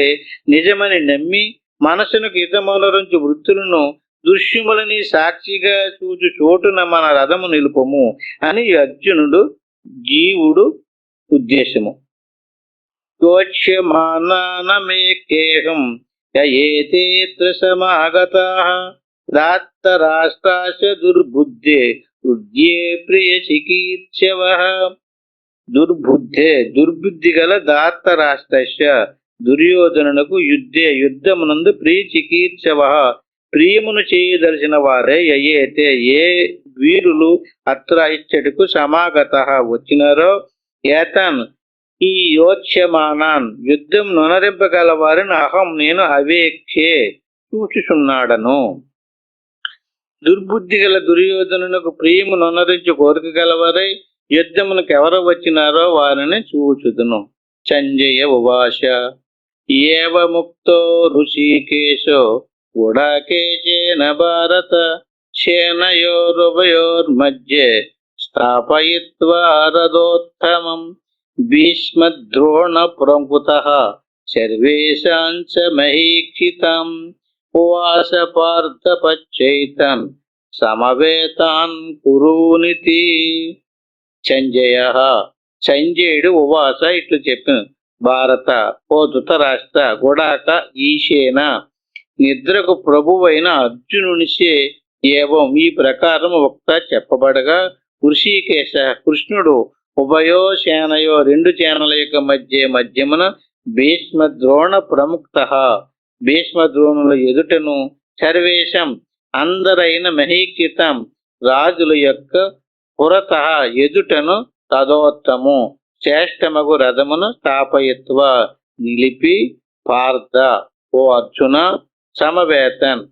నిజమని నమ్మి మనసునకు హితమొనరించు వృత్తులను దృశ్యములని సాక్షిగా చూచు చోటున మన రథము నిలుపము అని అర్జునుడు జీవుడు ఉద్దేశము. యోక్ష్యమానమేకేహం ఏతేత్ర సమాగతాః ధార్తరాష్ట్రాస్య దుర్బుద్ధే వృద్ధ్యే ప్రియ చికీర్షవః. దుర్బుద్ధి గల ధార్తరాష్ట్రస్య దుర్యోధనునకు యుద్ధమునందు ప్రియ చికీర్షవః ప్రియమును చేయదలిచిన వారే అయ్యేతే ఏ వీరులు అత్ర ఇచ్చటకు సమాగత వచ్చినారో ఏతాన్ ఈ యోచ్యమానాన్ యుద్ధం నొనరింపగల వారిని అహం నేను అవేక్షే చూచుచున్నాడను. దుర్బుద్ధి గల దుర్యోధనునకు ప్రియము నొనరించు కోరిక గలవారై యుద్ధమునకు ఎవరు వచ్చినారో వారిని చూచుదును. సంజయ ఉవాచ ఏవ ముక్తో ఋషికేశో గుడాకేశేన భారత సేనయోరుభయోర్మధ్యే స్థాపయిత్వా రథోత్తమం భీష్మద్రోణ ప్రముఖతః సర్వేషాం చ మహీక్షితం ఉవాస పార్థ పచ్చైతాన్ సమవేతాన్ కురూనితి. సంజయుడు ఉవాస ఇట్లు చెప్పిన భారత ఓ ధృతరాష్ట్ర గుడాక ఈశేన నిద్రకు ప్రభువైన అర్జునునిచే ఏవం ఈ ప్రకారం ఒకట చెప్పబడగా, ఋషికేశ కృష్ణుడు ఉభయో సేనయో రెండు సేనల యొక్క మధ్యమున భీష్మ ద్రోణ ప్రముక్త భీష్మ ద్రోణుల ఎదుటను సర్వేశం అందరైన మహీకృతం రాజుల యొక్క పురత ఎదుటను తదోత్తము శ్రేష్టమగు రథమును స్థాపయత్వ నిలిపి పార్థ ఓ అర్జున సమవేతన్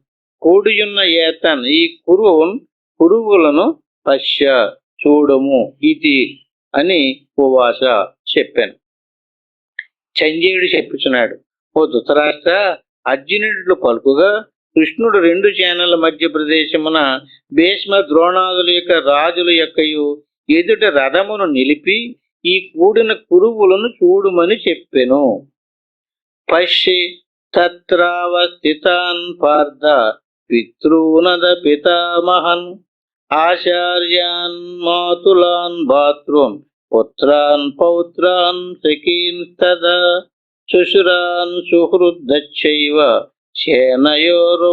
కూడియున్న ఏతన్ ఈ కురువులను పశ్య చూడము ఇది అని ఉవాస చెప్పాను. సంజయుడు చెప్పుచున్నాడు, ఓ ధృతరాష్ట్ర, అర్జునుడు పలుకుగా కృష్ణుడు రెండు సేనల మధ్య ప్రదేశమున భీష్మ ద్రోణాదుల యొక్క రాజుల యొక్కయు ఎదుట రథమును నిలిపి ఈ కూడిన కురువులను చూడుమని చెప్పెను. పశ్చి తత్రావస్థితాన్ పార్థ పితృనద పితామహన్ ఆచార్యాన్ మాతులాన్ భాతృన్ పుత్రాన్ పౌత్రాన్ సఖీన్ తదా శుశురాన్ సుహృద్దచ్చైవ సేనయోరుభయోరపి.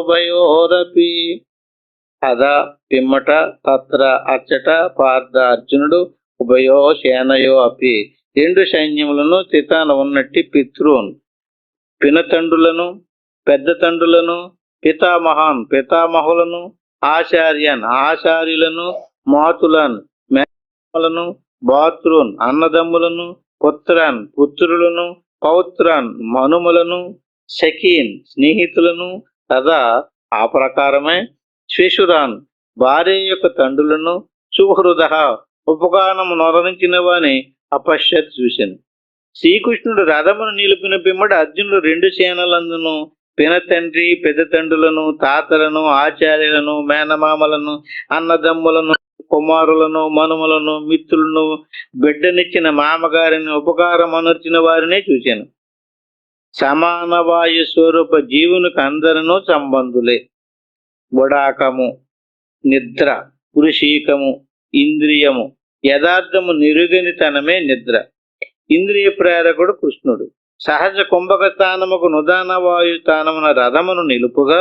అదా పిమ్మట తత్ర అచ్చట పార్థ అర్జునుడు ఉభయో సేనయో అపి రెండు సైన్యములను తితాన ఉన్నట్టి పితృన్ పినతండ్రులను పెద్ద తండ్రులను పితామహాన్ పితామహులను ఆచార్యన్ ఆచార్యులను మాతులన్ మేనలను భాతృన్ అన్నదమ్ములను పుత్రాన్ పుత్రులను పౌత్రాన్ మనుములను సఖీన్ స్నేహితులను తదా ఆ ప్రకారమే శ్వేషురాన్ భార్య యొక్క తండ్రులను సుహృద ఉపకారము నొరనించిన వాని అపశ్యత్ చూశాను. శ్రీకృష్ణుడు రథమును నిలిపిన పిమ్మట అర్జునుడు రెండు సేనలందును పినతండ్రి పెద్ద తండ్రులను తాతలను ఆచార్యులను మేనమామలను అన్నదమ్ములను కుమారులను మనుమలను మిత్రులను బిడ్డనిచ్చిన మామగారిని ఉపకారం అనర్చిన వారినే చూశాను. సమాన వాయు స్వరూప జీవునికి అందరూ సంబంధులే. గుడాకము నిద్ర, పురుషీకము ఇంద్రియము, యథార్థము నిరుగనితనమే నిద్ర. ఇంద్రియ ప్రేరకుడు కృష్ణుడు. సహజ కుంభక స్థానముకు నుదాన వాయు స్థానమున రథమును నిలుపుగా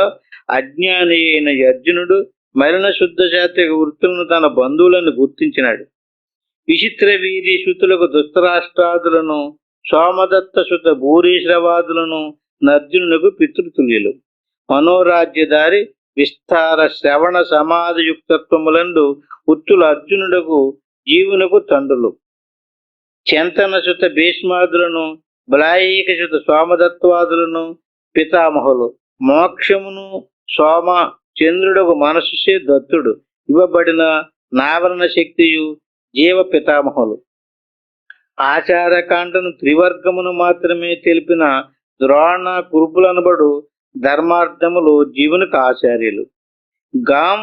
అజ్ఞాని అయిన అర్జునుడు మరణ శుద్ధ శాత్విక వృత్తులను తన బంధువులను గుర్తించినాడు. విచిత్ర వీరి శృతులకు ధృతరాష్ట్రాదులను సోమదత్త శుద్ధ భూరీశ్రవాదులను నర్జునులకు పితృతుల్యులు. మనోరాజ్యదారి విస్తార శ్రవణ సమాధియుక్తత్వములందు ఉత్తుల అర్జునుడకు జీవునకు తండ్రులు. చెంతన శుద్ధ భీష్మాదులను బలాయిక శుద్ధ సోమదత్వాదులను పితామహులు. మోక్షమును సోమ చంద్రుడకు మనస్సుచే దత్తుడు ఇవ్వబడిన నావరణ శక్తియు జీవ పితామహులు. ఆచారకాండను త్రివర్గమును మాత్రమే తెలిపిన ద్రోణ కురుపులనబడు ధర్మార్థములు జీవునికి ఆచార్యులు. గాం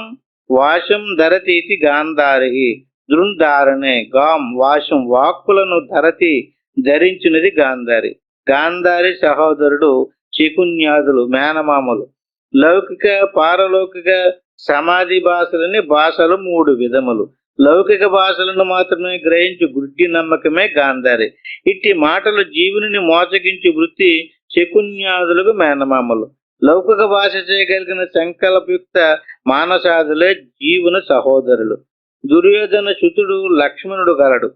వాశం ధరతీతి గాంధారి దృంధారణే. గాం వాశం వాక్కులను ధరతి ధరించినది గాంధారి. గాంధారి సహోదరుడు శకున్యాదులు మేనమామలు. లౌకిక పారలౌకిక సమాధి భాషలని భాషలు మూడు విధములు. లౌకిక భాషలను మాత్రమే గ్రహించి గుడ్డి నమ్మకమే గాంధారి. ఇట్టి మాటలు జీవుని మోసగించి వృత్తి శకున్యాదులకు మేనమామలు. లౌకిక భాష చేయగలిగిన సంకల్పయుక్త మానసాదులే జీవున సహోదరులు. దుర్యోధన సుతుడు లక్ష్మణుడు గలడు.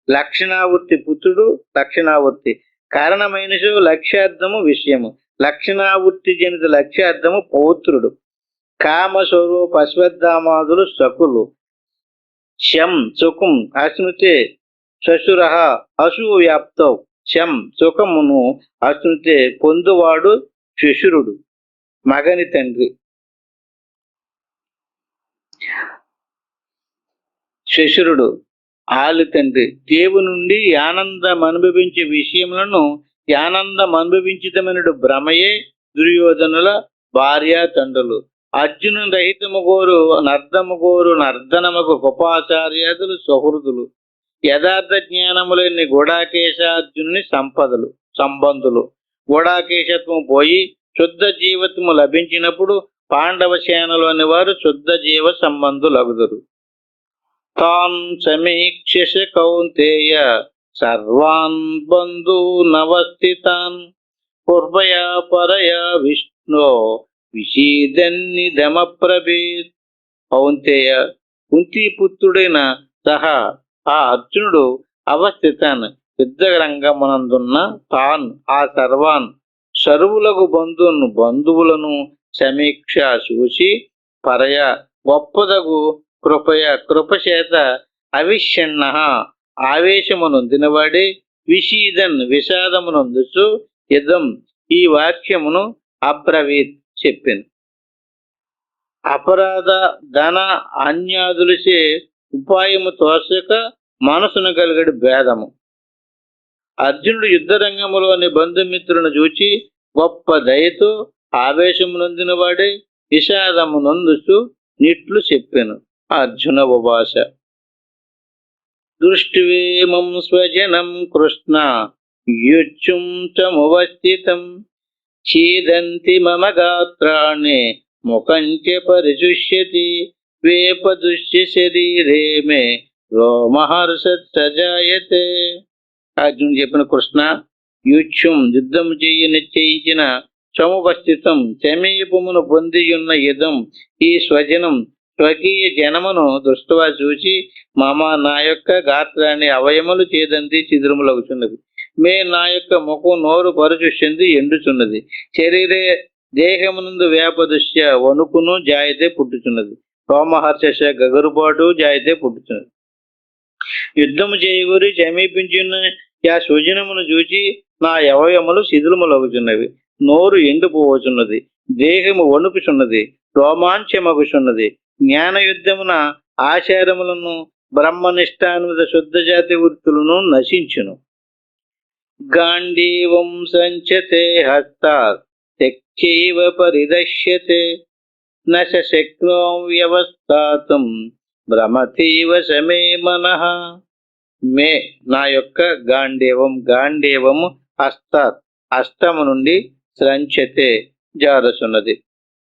లక్షణావృత్తి పుత్రుడు లక్షణావృత్తి కారణమైన లక్ష్యార్థము విషయము. లక్షణావృత్తి జనిత లక్ష్యార్థము పౌత్రుడు. కామస్వరూప అశ్వత్థామాదులు సకులు. శం సుఖం అశ్నుతే శశుర అశు వ్యాప్తౌ. శం సుఖమును అశ్నుతే పొందువాడు శశురుడు మగని తండ్రి. శశురుడు ఆలి తండ్రి. దేవు నుండి ఆనందం అనుభవించే విషయములను ఆనందం అనుభవించితమైనడు భ్రమయే దుర్యోధనుల భార్య తండ్రులు. అర్జును రహితము గోరు నర్దము గోరు నర్దనముకు గొపాచార్యాదులు సహృదులు. యథార్థ జ్ఞానములేని గుడాకేశార్జునుని సంబంధులు. గుడాకేశత్వం పోయి శుద్ధ జీవత్వము లభించినప్పుడు పాండవ సేనలోని వారు శుద్ధ జీవ సంబంధులగుదురు. తాన్ సమీక్ష కౌంతేయ సర్వాన్ బంధూనవస్థితాన్ పూర్వయా పరయా విష్ణు విషీదన్నిదమప్రభేత్. కౌంతేయ, కుంతీపుత్రుడైన సహా ఆ అర్జునుడు అవస్థితాన్ యుద్ధరంగమునందున్న తాన్ ఆ సర్వాన్ సర్వులకు బంధువులను సమీక్ష చూసి పరయ గొప్పదగు కృపచేత అవిష్యన్న ఆవేశమునొందినవాడే విషీదన్ విషాదమునొందుచు ఇదం ఈ వాక్యమును అబ్రవీత్ చెప్పాను. అపరాధ ధన అన్యాదులచే ఉపాయము తోచక మనసును కలిగడి భేదము. అర్జునుడు యుద్ధరంగములోని బంధుమిత్రులను చూచి గొప్ప దయతో ఆవేశమునొందిన వాడే విషాదమునొందుచు నిట్లు చెప్పెను. అర్జున ఉవాచ దృష్టివేమం స్వజనం కృష్ణ యుచ్చుం చమువస్థితం ఛేదంతి మమ గాత్రాణి ముఖంచ పరిశుష్యతి వేపదుష్య శరీరే మే రోమహర్షజాయతే. అర్జునుడు చెప్పిన, కృష్ణ, యుచ్చుం యుద్ధము చేయ నిశ్చయించిన సముపస్థితం సమీపమును పొందియున్న యుధం ఈ స్వజనం స్వకీయ జనమును దృష్టివా చూచి మమ నా యొక్క గాత్రాన్ని అవయములు చేదంతి చిదురుములగుచున్నది. మే నా యొక్క ముఖం నోరు పరుచుష్యంది ఎండుచున్నది. శరీరే దేహమునందు వేపదృశ్య వణుకును జాయితే పుట్టుచున్నది. రోమహర్ష గగరుపాటు జాయితే పుట్టుచున్నది. యుద్ధము చేయగురి సమీపించిన ఆ స్వజనమును చూచి నా అవయములు శిథిలములగుచున్నవి. నోరు ఎండిపోవచున్నది. దేహము వణుకుచున్నది. రోమాంచమగుచున్నది. జ్ఞాన యుద్ధమున ఆచారములను బ్రహ్మనిష్టానుద శుద్ధ జాతి వృత్తులను నశించును. గాంధీవం సంచతే హస్తాత్ శక్చైవ పరిదశ్యతే నశ శక్నో వ్యవస్థాతం భ్రమతీవ సమే మనః. మే నా యొక్క గాంధీవము హస్తాత్ హస్తము నుండి స్రంచతే జారసున్నది.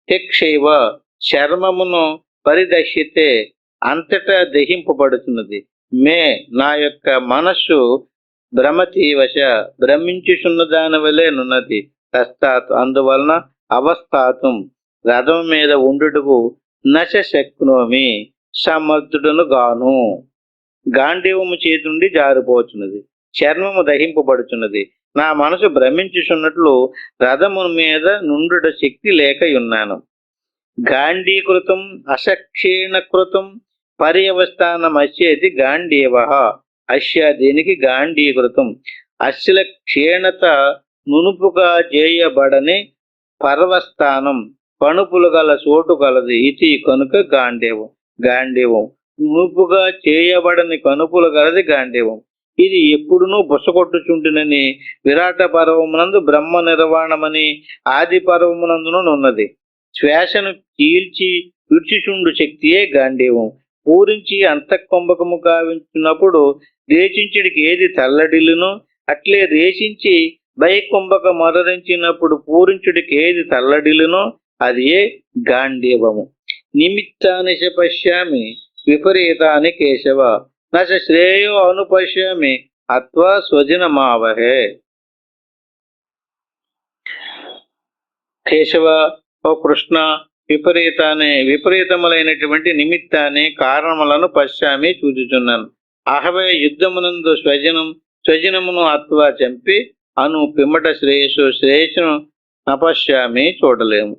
తెక్షైవ చర్మమును పరిదశ్యతే అంతటా దహింపబడుతున్నది. మే నా యొక్క మనస్సు భ్రమతీవశ భ్రమించుచున్న దాని వలె నున్నది. తస్తాత్ అందువలన అవస్థాతం రథం మీద ఉండుటకు నశ శక్నోమి సమర్థుడును గాను. గాంధీవము చేతి నుండి జారిపోతున్నది. చర్మము దహింపబడుచున్నది. నా మనసు భ్రమించుచున్నట్లు రథము మీద నుండుట శక్తి లేక ఉన్నాను. గాంధీకృతం అసక్షీణకృతం పర్యవస్థానమస్యేది గాంధీవ. అస్య దీనికి గాంధీకృతం అశ్ల క్షీణత నునుపుగా చేయబడని పర్వస్థానం కణుపులు గల చోటు గలది. ఇది కనుక గాంధీవం నునుపుగా చేయబడని కణుపులు గలది గాంధీవం. ఇది ఎప్పుడునూ బుసకొట్టుచుంటునని విరాట పర్వమునందు బ్రహ్మ నిర్వాణమని ఆది పర్వమునందును ఉన్నది. శ్వాసను చీల్చి విడిచిచుండు శక్తియే గాంధీవం. పూరించి అంతఃకొంబకము కావించినప్పుడు రేచించుడికి ఏది తల్లడిల్లునో అట్లే రేచించి బహికుంభక మరణించినప్పుడు పూరించుడికి ఏది తల్లడిల్లునో అది ఏ గాంధీవము. నిమిత్తాని చ పశ్యామి విపరీతాని కేశవ నచ శ్రేయో అనుపశ్యామి అత్వా స్వజనమావహే. కేశవ, ఓ కృష్ణ, విపరీతములైనటువంటి నిమిత్తాన్ని కారణములను పశ్చామి చూచుచున్నాను. అహవే యుద్ధమునందు స్వజనమును అత్వా చంపి అను పిమ్మట శ్రేయస్సును నపశ్యామి చూడలేము.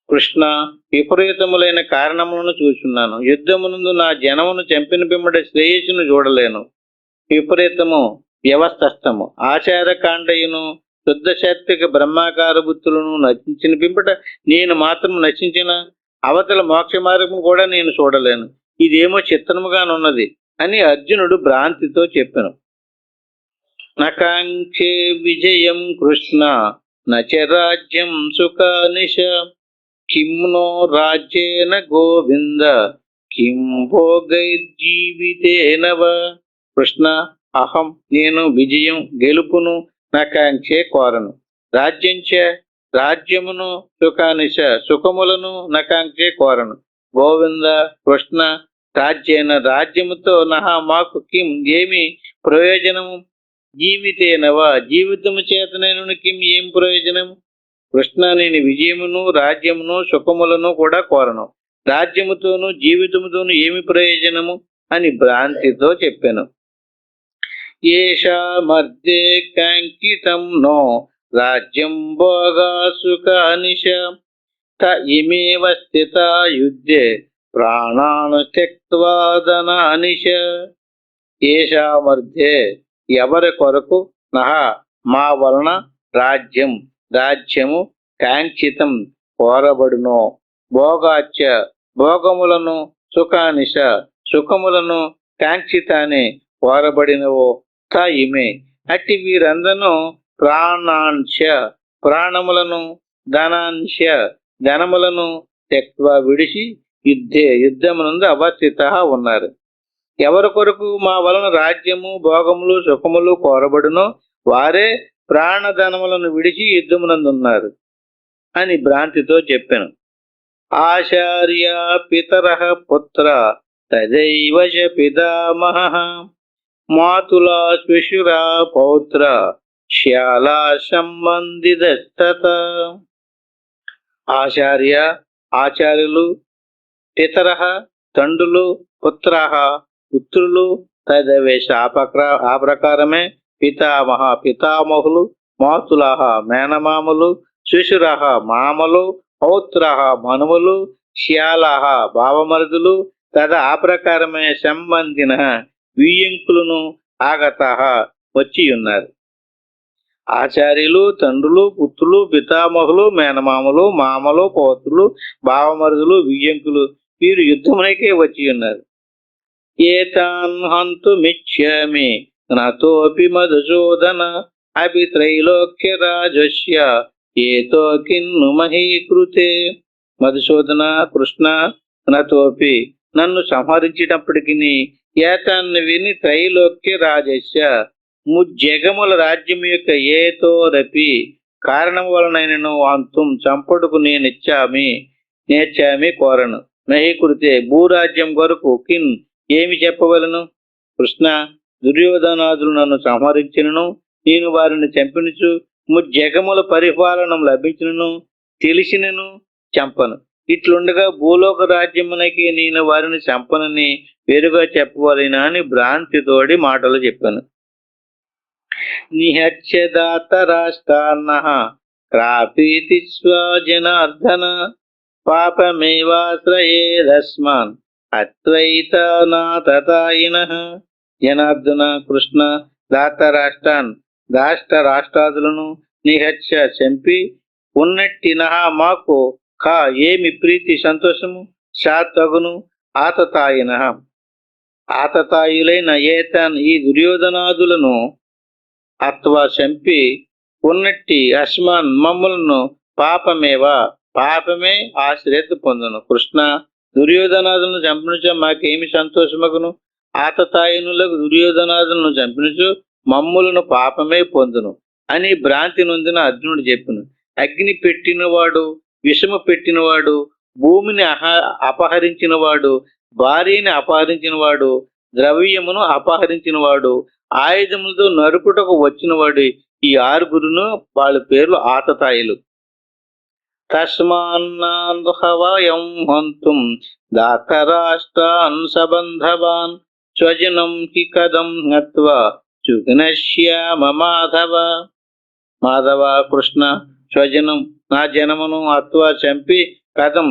కృష్ణ, విపరీతములైన కారణములను చూచున్నాను. యుద్ధమునందు నా జనమును చంపిన పిమ్మట శ్రేయస్సును చూడలేను. విపరీతము వ్యవస్థస్థము ఆచారకాండయును శుద్ధ సాత్విక బ్రహ్మాకార బుద్ధులను నశించిన పిమ్మట నేను మాత్రం నశించిన అవతల మోక్ష మార్గము కూడా నేను చూడలేను. ఇదేమో చిత్రముగానున్నది అని అర్జునుడు భ్రాంతితో చెప్పెను. నకాంక్షే విజయం కృష్ణ నచ రాజ్యం సుఖానిశ కిం నో రాజ్యేన గోవింద కిం భోగైర్జీవితేన వా. కృష్ణ, అహం నేను విజయం గెలుపును నకాంక్షే కోరను. రాజ్యమును సుఖానిశ సుఖములను నకాంక్షే కోరను. గోవింద కృష్ణ, రాజ్యేన రాజ్యముతో నహా మాకు కిం ఏమి ప్రయోజనము జీవితేనవా జీవితము చేతనైన కిం ఏం ప్రయోజనము. కృష్ణ, నేను విజయమును రాజ్యమును సుఖములను కూడా కోరను. రాజ్యముతోనూ జీవితముతోనూ ఏమి ప్రయోజనము అని భ్రాంతితో చెప్పాను. ఏషా మర్దే కాంకితం నో రాజ్యం భోగా సుఖానిశ త ఇమేవ స్థిత యుద్ధే ప్రాణాను త్యక్త్వా ధనానిశ. ఏషా మర్దే, ఎవరి కొరకు, నహ మా వలన, రాజ్యము కాంక్షితం కోరబడునో, భోగాచ్య భోగములను, సుఖానిశ సుఖములను, కాంక్షితాన్ని కోరబడినవో, త ఇమే అట్టి వీరందరూ, ప్రాణాంశ ప్రాణములను, ధనాంశ ధనములను, త్యక్త్వా విడిచి, యుద్ధమునందు అవస్థిత ఉన్నారు. ఎవరి కొరకు మా వలన రాజ్యము భోగములు సుఖములు కోరబడునో వారే ప్రాణధనములను విడిచి యుద్ధమునందున్నారు అని భ్రాంతితో చెప్పాను. ఆచార్య పితరః పుత్ర తదైవ చ పితామహః మాతులా శ్వశురా పౌత్ర శ్యాలా సంబంధితస్తత. ఆచార్యులు, పితరః తండ్రులు, పుత్రః పుత్రులు, తదవేశ ఆ ప్రకారమే, పితామహులు, మాతులః మేనమామలు, శిశురః మామలు, పౌత్రః మనుమలు, శ్యాలః బావమరుదులు, తద ఆ ప్రకారమే సంబంధిన వియ్యంకులను ఆగతః వచ్చి ఉన్నారు. ఆచార్యులు, తండ్రులు, పుత్రులు, పితామహులు, మేనమామలు, మామలు, పౌత్రులు, బావమరుదులు, వియ్యంకులు వీరు యుద్ధమునకే వచ్చి ఉన్నారు. ఏతాన్ హంతుమిచ్చామి నతోపి మధుసూదన అపి త్రైలోక్య రాజస్య ఏతో కిన్ను మహీకృతే. మధుసూదన, కృష్ణ, నతోపి నన్ను సంహరించినప్పటికీ, ఏతాన్ని విని త్రైలోక్య రాజస్య ముజ్జగముల రాజ్యం యొక్క ఏతోరపి కారణం వలనైనను అంతం చంపడుకు నేర్చామి కోరను. మహీకృతే భూరాజ్యం కొరకు కిన్ ఏమి చెప్పవలను. కృష్ణ, దుర్యోధనాదులు నన్ను సంహరించినను, నేను వారిని చంపినచు ముజ్జగముల పరిపాలనం లభించినను తెలిసినను చంపను. ఇట్లుండగా భూలోక రాజ్యమునకి నేను వారిని చంపనని వేరుగా చెప్పవలెనా అని భ్రాంతితోడి మాటలు చెప్పాను. నిహత్యదాత రాష్ట్రాన్నః క్రాపీతి స్వజనార్దన పాపమేవాశ్రయేదస్మాన్ అత్వైతనాతతాయినః. జనార్దన, కృష్ణ, రాష్ట్రాదులను నిహత్య చంపి ఉన్నట్టి నహ మాకు కా ఏమి ప్రీతి సంతోషము, సాతగును ఆతతాయినః ఆతతాయులైన ఏతాన్ ఈ దుర్యోధనాదులను అత్వా చంపి ఉన్నట్టి అస్మాన్ మమ్ములను పాపమే ఆశ్రయత పొందును. కృష్ణ, దుర్యోధనాదులను చంపినచో మాకేమి సంతోషమగును, ఆతతాయనులకు దుర్యోధనాదులను చంపినచో మమ్ములను పాపమే పొందును అని భ్రాంతి నొందిన అర్జునుడు చెప్పును. అగ్ని పెట్టినవాడు, విషము పెట్టినవాడు, భూమిని అపహరించినవాడు, భార్యని అపహరించినవాడు, ద్రవ్యమును అపహరించినవాడు, ఆయుధములతో నరుకుటకు వచ్చినవాడు, ఈ ఆరుగురును వాళ్ళ పేర్లు ఆతతాయిలు. తస్మాన్నహవయం హంతుం దాతరాష్ట్రాన్ సబంధవాన్ స్వజనం హి కథం హత్వా చుగ్నశ్యామ మాధవ. కృష్ణ, స్వజనం నా జనమును హత్వా చంపి కథం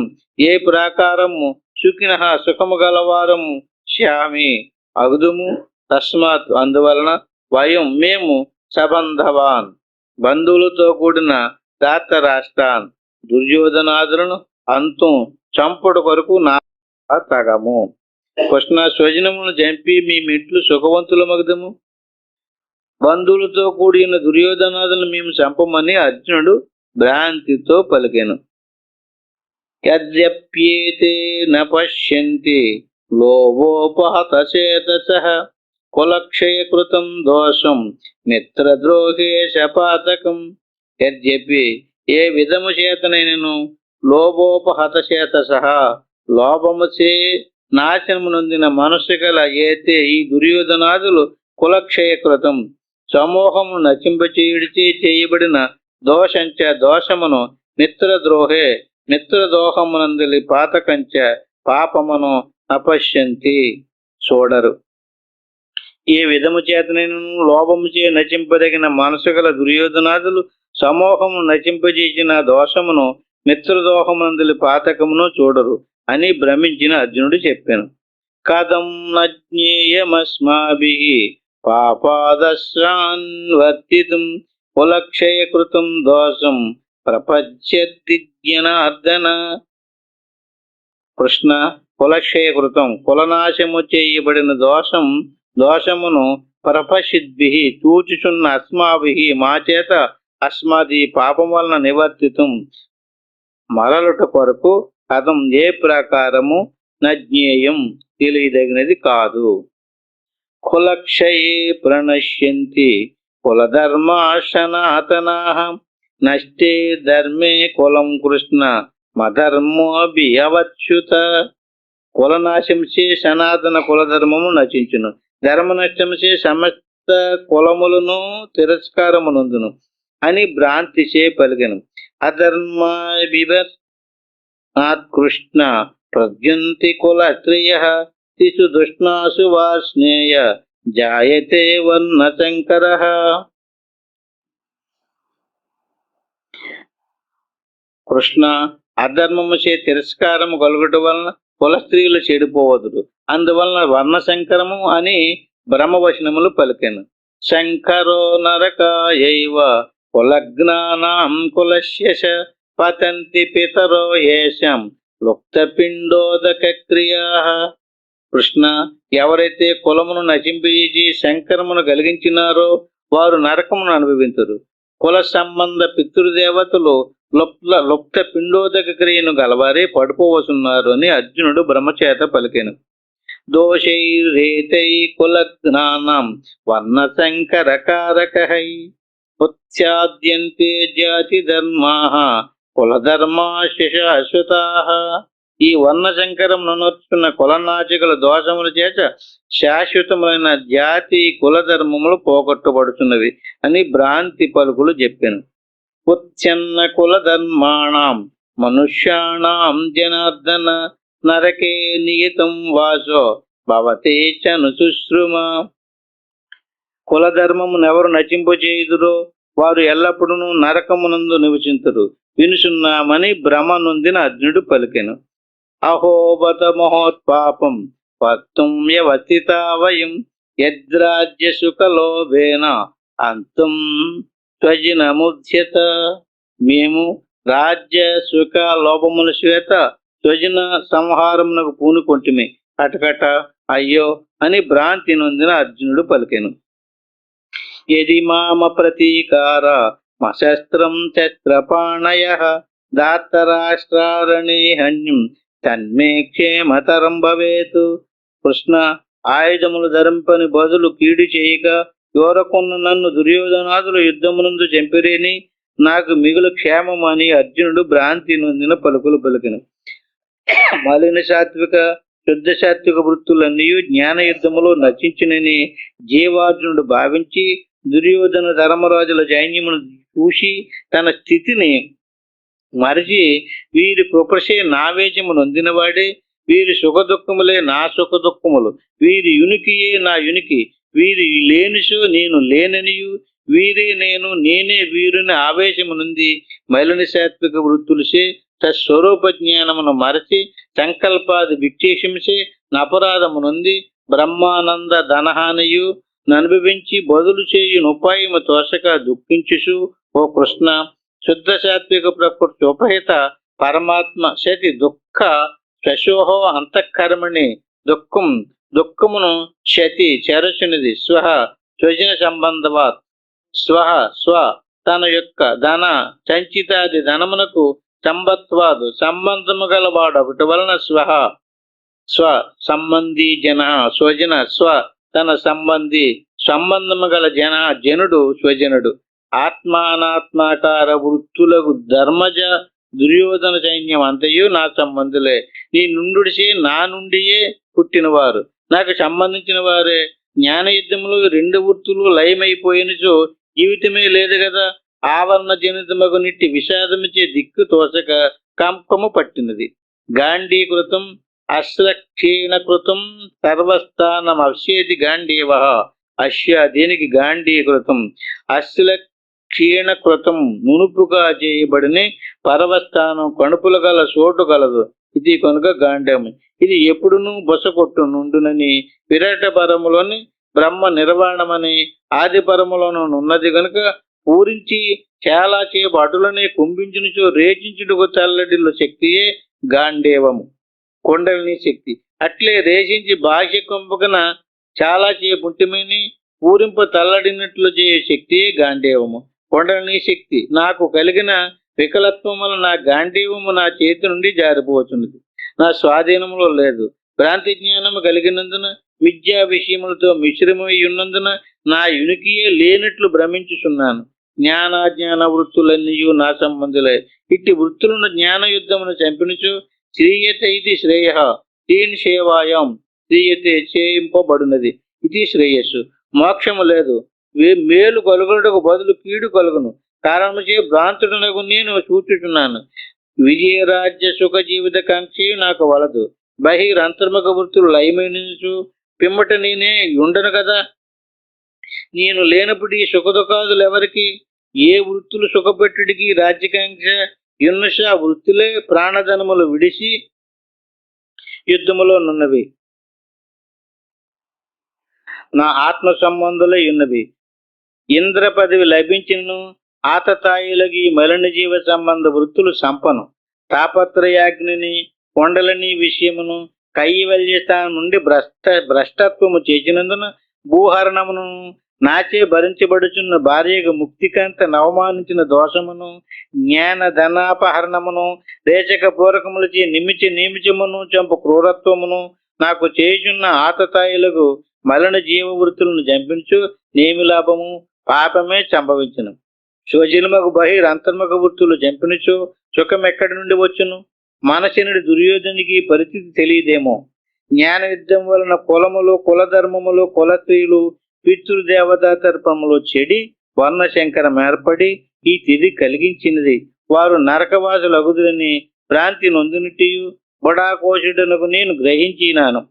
ఏ ప్రాకారము సుఖిన సుఖము గలవారము శ్యామి అగుదుము. తస్మాత్ అందువలన వయం మేము సబంధవాన్ బంధువులతో కూడిన దాత రాష్ట్రాన్ దుర్యోధనాదులను అంతం చంపుడు కొరకు నా తగము. కృష్ణ, స్వజనమును చంపి మీ మిట్లు సుఖవంతుల మగదము. బంధువులతో కూడిన దుర్యోధనాదులను మేము చంపమని అర్జునుడు భ్రాంతితో పలికెను. యద్యప్యేతే న పశ్యంతి లోభోపహత చేతసః కులక్షయకృతం దోషం మిత్రద్రోహే శపాతకం. యద్యపి ఏ విధము చేతనైనను లోభోపహత చేతసః లోభముచే నాశనము నొందిన మనస్సు గల ఏతే ఈ దుర్యోధనాదులు కులక్షయకృతం సమూహము నచింపచేయుడిచే చేయబడిన దోషంచ దోషమును, మిత్రద్రోహే మిత్రదోహమునందలి పాతకంచ పాపమును అపశ్యంతి చూడరు. ఈ విధము చేతనైన లోభముచే నచింపదగిన మనసు గల దుర్యోధనాదులు సమూహము నచింపజేసిన దోషమును, మిత్రదోహమునందలి పాతకమును చూడరు అని భ్రమించిన అర్జునుడు చెప్పాను. కథం నజ్ఞేయమస్మాభిః పాపాదశ్రాన్వర్తితుం కులక్షయకృతం దోషం ప్రపశ్యతి జనార్దన. కృష్ణ, కులక్షయకృతం కులనాశము చేయబడిన దోషమును ప్రపశిద్భిః చూచుచున్న అస్మాభిః మా చేత అస్మాది పాపం వలన నివర్తితం మరలుట కొరకు కథం ఏ ప్రకారము నజ్ఞేయం తెలియదగినది కాదు. కులక్షయే ప్రణశ్యంతి కులధర్మా సనాతనాః నష్టే ధర్మే కులం కృష్ణ మధర్మోభియవచ్యుత. కులనాశంచే సనాతన కులధర్మము నశించును, ధర్మ నష్టంచే సమస్త కులములను తిరస్కారమునందును అని భ్రాంతిచే పలికెను. అధర్మాభివనాత్ కృష్ణ ప్రద్యంతి కులత్రయః శిశు దుష్ణాసు వార్ష్ణేయ జాయతే వర్ణశంకరః. కృష్ణ, అధర్మముచే తిరస్కారము కలుగుట వలన కుల స్త్రీలు చెడిపోవదురు, అందువలన వర్ణశంకరము అని బ్రహ్మవచనములు పలికెను. శంకరో నరకాయైవ కులజ్ఞానాం కులస్య పతంతి పితరో యేషాం లుప్తపిండోదక క్రియాః. కృష్ణ, ఎవరైతే కులమును నశింపజేసి శంకరమును కలిగించినారో వారు నరకమును అనుభవించరు. కుల సంబంధ పితృదేవతలు లుప్త పిండోదక క్రియను గలవారే పడిపోవస్తున్నారు అని అర్జునుడు బ్రహ్మచేత పలికెను. దోషైరేతై కులజ్ఞానం వర్ణశంకరకారకై ఉత్స్యాద్యంతే జాతి ధర్మాః కులధర్మాశ్చ శాశ్వతాః. ఈ వర్ణశంకరమును నొచ్చుకున్న కులనాచికల దోషముల చేత శాశ్వతమైన జాతి కులధర్మములు పోగొట్టబడుతున్నవి అని భ్రాంతి పలుకులు చెప్పాను. ఉత్సన్న కులధర్మాణం మనుష్యాణం జనార్దన నరకే నియతం వాసో భవతే చను శుశ్రుమ. కులధర్మమును ఎవరు నచింపజేయుదురో వారు ఎల్లప్పుడూ నరకమునందు నివసింతురు వినుచున్నామని భ్రమ నొందిన అర్జునుడు పలికెను. అహోబత మహోత్పాపం వక్తుం వ్యవతితా వయం యద్రాజ్య సుఖలోభేన అంతం త్వజినముధ్యత. మేము రాజ్య సుఖ లోభముల శ్వేత త్వజిన సంహారమునకు పూనుకొంటిమి కటకట అయ్యో అని భ్రాంతి నొందిన అర్జునుడు పలికెను. యది మామ ప్రతీకార మశస్త్రం శస్త్రపాణయః దాత్తరాష్ట్రారణే హన్యం తన్మే క్షేమతరం భవేతు. కృష్ణ, ఆయుధములు ధరింపని బదులు కీడు చేయక యోరకున్న నన్ను దుర్యోధనాదులు యుద్ధమునందు చంపిరేని నాకు మిగులు క్షేమం అని అర్జునుడు భ్రాంతి నొందిన పలుకులు పలికెను. మలిన సాత్విక శుద్ధ సాత్విక వృత్తులన్నీ జ్ఞాన యుద్ధములో నశించునని జీవార్జునుడు భావించి దుర్యోధన ధర్మరాజుల సైన్యమును చూసి తన స్థితిని మరిచి వీరి కృపసే నావేశము నొందినవాడే, వీరి సుఖదుఖములే నా సుఖదుఖములు, వీరి యునికియే నా యునికి, వీరి లేనిసో నేను లేననియు, వీరే నేను నేనే వీరిని ఆవేశము నుండి మలిన సాత్విక వృత్తులసే తస్వరూప జ్ఞానమును మరచి సంకల్పాది విక్షేషంసే నపరాధము నుండి బ్రహ్మానంద ధనహానియు ననుభవించి బదులు చేయును ఉపాయము తోషక దుఃఖించుసు. ఓ కృష్ణ, శుద్ధ సాత్విక ప్రకృతి ఉపహిత పరమాత్మ శతి దుఃఖ శశోహో అంతఃకర్మణి దుఃఖమును శతి చెరచునిది స్వహ స్వజన సంబంధవాత్ స్వ తన యొక్క ధన సంచితాది ధనమునకు సంబత్వాదు సంబంధము గలవాడు ఒకటి వలన స్వ సంబంధి జన స్వజన స్వ తన సంబంధము గల జనుడు స్వజనుడు. ఆత్మానాత్మాకార వృత్తులకు ధర్మజ దుర్యోధన సైన్యం అంతయు నా సంబంధులే. నీ నుండిసే నా నుండియే పుట్టినవారు, నాకు సంబంధించిన వారే. జ్ఞాన యుద్ధములు రెండు వృత్తులు లయమైపోయినచో జీవితమే లేదు కదా. ఆవరణ జనితమగు నిట్టి విషాదముచే దిక్కు తోచక కంపము పట్టినది. గాంధీకృతం అశ్లక్షీణకృతం సర్వస్థానమస్యేది గాంధీవ. అస్య దీనికి గాంధీకృతం అశ్లక్షీణకృతం మునుపుగా చేయబడిన పర్వస్థానం కణుపుల గల చోటు గలదు. ఇది కనుక గాంధము. ఇది ఎప్పుడునూ బొసకొట్టు నుండునని విరాట పరములోని బ్రహ్మ నిర్వాణమని ఆది పరములోను ఉన్నది గనుక పూరించి చాలా చేపు అటులనే కుంభించునుచో రేచించుటకు చల్లడిల్లు శక్తియే గాంధేవము కొండలిని శక్తి. అట్లే రేచించి బాహ్య కుంభకన చాలా చేపుంటిమని పూరింప తల్లడినట్లు చేయే శక్తియే గాంధేవము కొండలిని శక్తి. నాకు కలిగిన వికలత్వం వల్ల నా గాంధీవము నా చేతి నుండి జారిపోతున్నది, నా స్వాధీనంలో లేదు. భ్రాంతి జ్ఞానము కలిగినందున విద్యా విషయములతో మిశ్రమై ఉన్నందున నా యునికియే లేనట్లు భ్రమించుచున్నాను. జ్ఞానాజ్ఞాన వృత్తులన్నీ నా సంబంధులే. ఇట్టి వృత్తులను జ్ఞాన యుద్ధమును చంపినచు శ్రీయత ఇది శ్రేయ దీని సేవాయం శ్రీయతే చేయింపబడినది. ఇది శ్రేయస్సు. మోక్షము లేదు. మేలు కలుగుటకు బదులు కీడు కలుగును. కారణము చే భ్రాంతుడనకు నేను చూచుచున్నాను. విజయరాజ్య సుఖ జీవిత కాంక్షి నాకు వలదు. బహిరంతర్ముఖ వృత్తులు లయమైనచు పిమ్మట నేనే ఉండను కదా. నేను లేనప్పుడు ఈ సుఖదుఖాదులు ఎవరికి? ఏ వృత్తులు సుఖపెట్టుడికి రాజ్యకాంక్ష యున్నష వృత్తులే ప్రాణధనములు విడిచి యుద్ధములో నున్నవి, నా ఆత్మ సంబంధులై ఉన్నవి. ఇంద్ర పదవి లభించినను ఆతతాయిలకి మలిన జీవ సంబంధ వృత్తులు సంపను. తాపత్రయాగ్నిని కొండలని విషయమును కైవల్యస్థానం నుండి భ్రష్టత్వము చేసినందున భూహరణమును నాచే భరించబడుచున్న భార్యకు ముక్తికంత నవమానించిన దోషమును జ్ఞాన ధనాపహరణమును రేచక పూరకములచే నిమిచమును చంపు క్రూరత్వమును నాకు చేయుచున్న ఆతతాయిలకు మలిన జీవ వృత్తులను చంపించు నేమి లాభము? పాపమే సంభవించును. స్వజన్మకు బహిరంతర్ముఖ వృత్తులు చంపినచో సుఖం ఎక్కడి నుండి వచ్చును? మనసినుడి దుర్యోధనికి పరిస్థితి తెలియదేమో. జ్ఞాన యుద్ధం వలన కులములు, కులధర్మములు, కులస్త్రీలు, పితృదేవతా తర్పములు చెడి వర్ణశంకరం ఏర్పడి ఈ తిథి కలిగించినది. వారు నరకవాసులు అగుదురని భ్రాంతి నొందినట్టు బడాకోశుడనకు నేను గ్రహించినాను.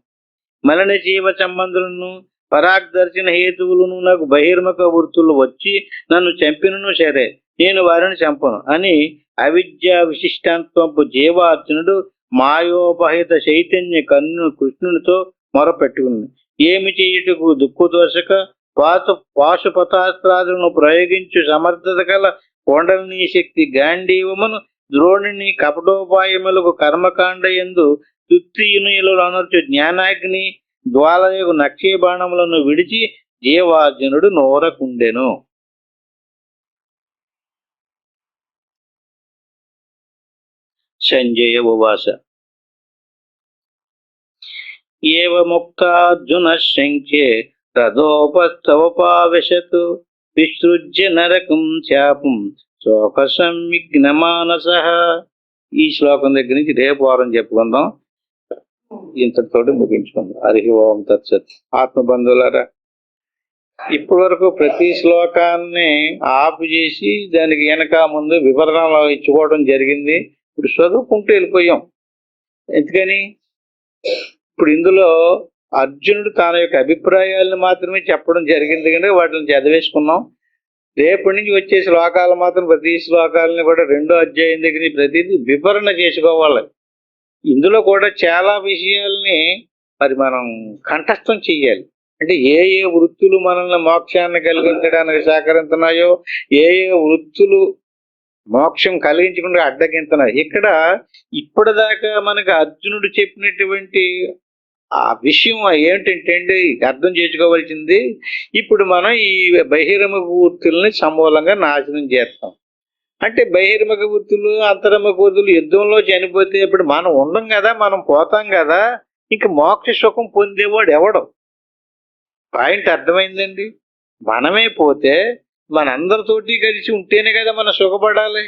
మలిన జీవ సంబంధులను పరాగ్దర్శన హేతువులను నాకు బహిర్ముఖ వృత్తులు వచ్చి నన్ను చంపినను సరే నేను వారిని చంపను అని అవిద్యా విశిష్టాంతపు జీవార్జునుడు మాయోపహిత చైతన్య కృష్ణునితో మొరపెట్టుకుని ఏమి చేయుటకు దుఃఖదోషక పాశుపతాస్త్రాదులను ప్రయోగించు సమర్థత గల కొండలిని శక్తి గాంధీవమును ద్రోణిని కపటోపాయములకు కర్మకాండ యందు తుత్తియునులు అనర్చు జ్ఞానాగ్ని జ్వాలయకు నక్షే బాణములను విడిచి జీవార్జునుడు నోరకుండెను. సంజయ ఉవాస ఏవముక్తార్జున శంఖ్యే రథోపస్తవపావిశతు విసృజ్య నరకం శాపం శోక సంవిఘ్న మానస. ఈ శ్లోకం దగ్గర నుంచి రేపు వారం చెప్పుకుందాం. ఇంతటితోటి ముగించుకుందాం. హరి ఓం తత్సత్. ఆత్మబంధువులారా, ఇప్పటి వరకు ప్రతి శ్లోకాన్ని ఆపు చేసి దానికి వెనక ముందు వివరణలు ఇచ్చుకోవడం జరిగింది. ఇప్పుడు చదువుకుంటూ వెళ్ళిపోయాం. ఎందుకని? ఇప్పుడు ఇందులో అర్జునుడు తన యొక్క అభిప్రాయాలను మాత్రమే చెప్పడం జరిగింది కనుక వాటిని చదివేసుకున్నాం. రేపటి నుంచి వచ్చే శ్లోకాలు మాత్రం ప్రతి శ్లోకాలని కూడా 2వ అధ్యాయం దగ్గర ప్రతిదీ వివరణ చేసుకోవాలి. ఇందులో కూడా చాలా విషయాల్ని మరి మనం కంఠస్థం చెయ్యాలి. అంటే ఏ ఏ వృత్తులు మనల్ని మోక్షాన్ని కలిగించడానికి సహకరిస్తున్నాయో, ఏ ఏ వృత్తులు మోక్షం కలిగించకుండా అడ్డగింతున్నాయి. ఇక్కడ ఇప్పటిదాకా మనకు అర్జునుడు చెప్పినటువంటి ఆ విషయం ఏంటంటే అర్థం చేసుకోవాల్సింది, ఇప్పుడు మనం ఈ బహిర్ముఖ వృత్తుల్ని సమూలంగా నాశనం చేస్తాం. అంటే బహిర్ముఖ వృత్తులు, అంతర్ముఖ వృత్తులు యుద్ధంలో చనిపోతే ఇప్పుడు మనం ఉండం కదా, మనం పోతాం కదా, ఇంక మోక్ష సుఖం పొందేవాడు ఎవడు? పాయింట్ అర్థమైందండి. మనమే పోతే మనందరితోటి కలిసి ఉంటేనే కదా మనం సుఖపడాలి.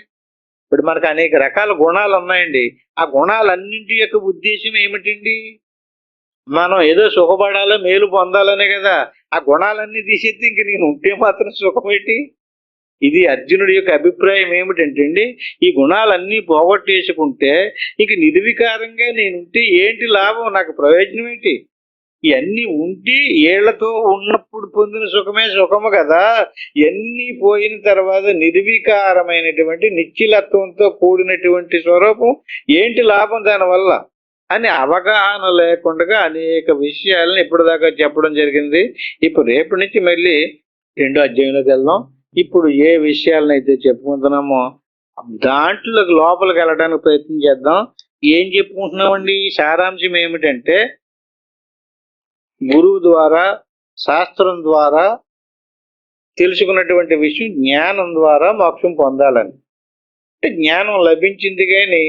ఇప్పుడు మనకు అనేక రకాల గుణాలు ఉన్నాయండి. ఆ గుణాలన్నింటి యొక్క ఉద్దేశం ఏమిటండి? మనం ఏదో సుఖపడాలో మేలు పొందాలనే కదా. ఆ గుణాలన్నీ తీసేస్తే ఇంక నేను ఉంటే మాత్రం సుఖమేంటి? ఇది అర్జునుడి యొక్క అభిప్రాయం ఏమిటంటే అండి, ఈ గుణాలన్నీ పోగొట్టేసుకుంటే ఇక నిర్వికారంగా నేనుంటే ఏంటి లాభం, నాకు ప్రయోజనం ఏంటి? ఇవన్నీ ఉండి ఏళ్లతో ఉన్నప్పుడు పొందిన సుఖమే సుఖము కదా. ఇవన్నీ పోయిన తర్వాత నిర్వికారమైనటువంటి నిశ్చలత్వంతో కూడినటువంటి స్వరూపం ఏంటి లాభం దానివల్ల అని అవగాహన లేకుండా అనేక విషయాలను ఇప్పటిదాకా చెప్పడం జరిగింది. ఇప్పుడు రేపటి నుంచి మళ్ళీ 2వ అధ్యాయంలోకి వెళ్దాం. ఇప్పుడు ఏ విషయాలను అయితే చెప్పుకుంటున్నామో దాంట్లో లోపలికి వెళ్ళడానికి ప్రయత్నం చేద్దాం. ఏం చెప్పుకుంటున్నామండి? సారాంశం ఏమిటంటే, గురువు ద్వారా, శాస్త్రం ద్వారా తెలుసుకున్నటువంటి విషయం జ్ఞానం ద్వారా మోక్షం పొందాలని. అంటే జ్ఞానం లభించింది, కానీ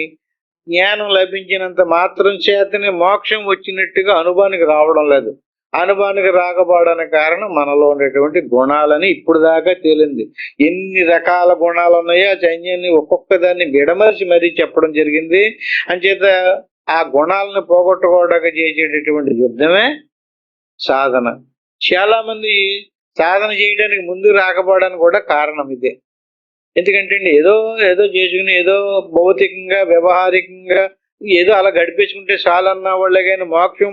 జ్ఞానం లభించినంత మాత్రం చేతనే మోక్షం వచ్చినట్టుగా అనుభవానికి రావడం లేదు. అనుభవానికి రాకపోవడానికి కారణం మనలో ఉండేటువంటి గుణాలని ఇప్పుడు దాకా తేలింది. ఎన్ని రకాల గుణాలు ఉన్నాయో ఆ చైన్యాన్ని ఒక్కొక్క దాన్ని విడమరిచి మరీ చెప్పడం జరిగింది. అంచేత ఆ గుణాలను పోగొట్టుకోవడానికి చేసేటటువంటి యుద్ధమే సాధన. చాలా మంది సాధన చేయడానికి ముందు రాకపోవడానికి కూడా కారణం ఇదే. ఎందుకంటే ఏదో ఏదో చేసుకుని ఏదో భౌతికంగా వ్యవహారికంగా ఏదో అలా గడిపేసుకుంటే చాలన్న వాళ్ళే కానీ మోక్షం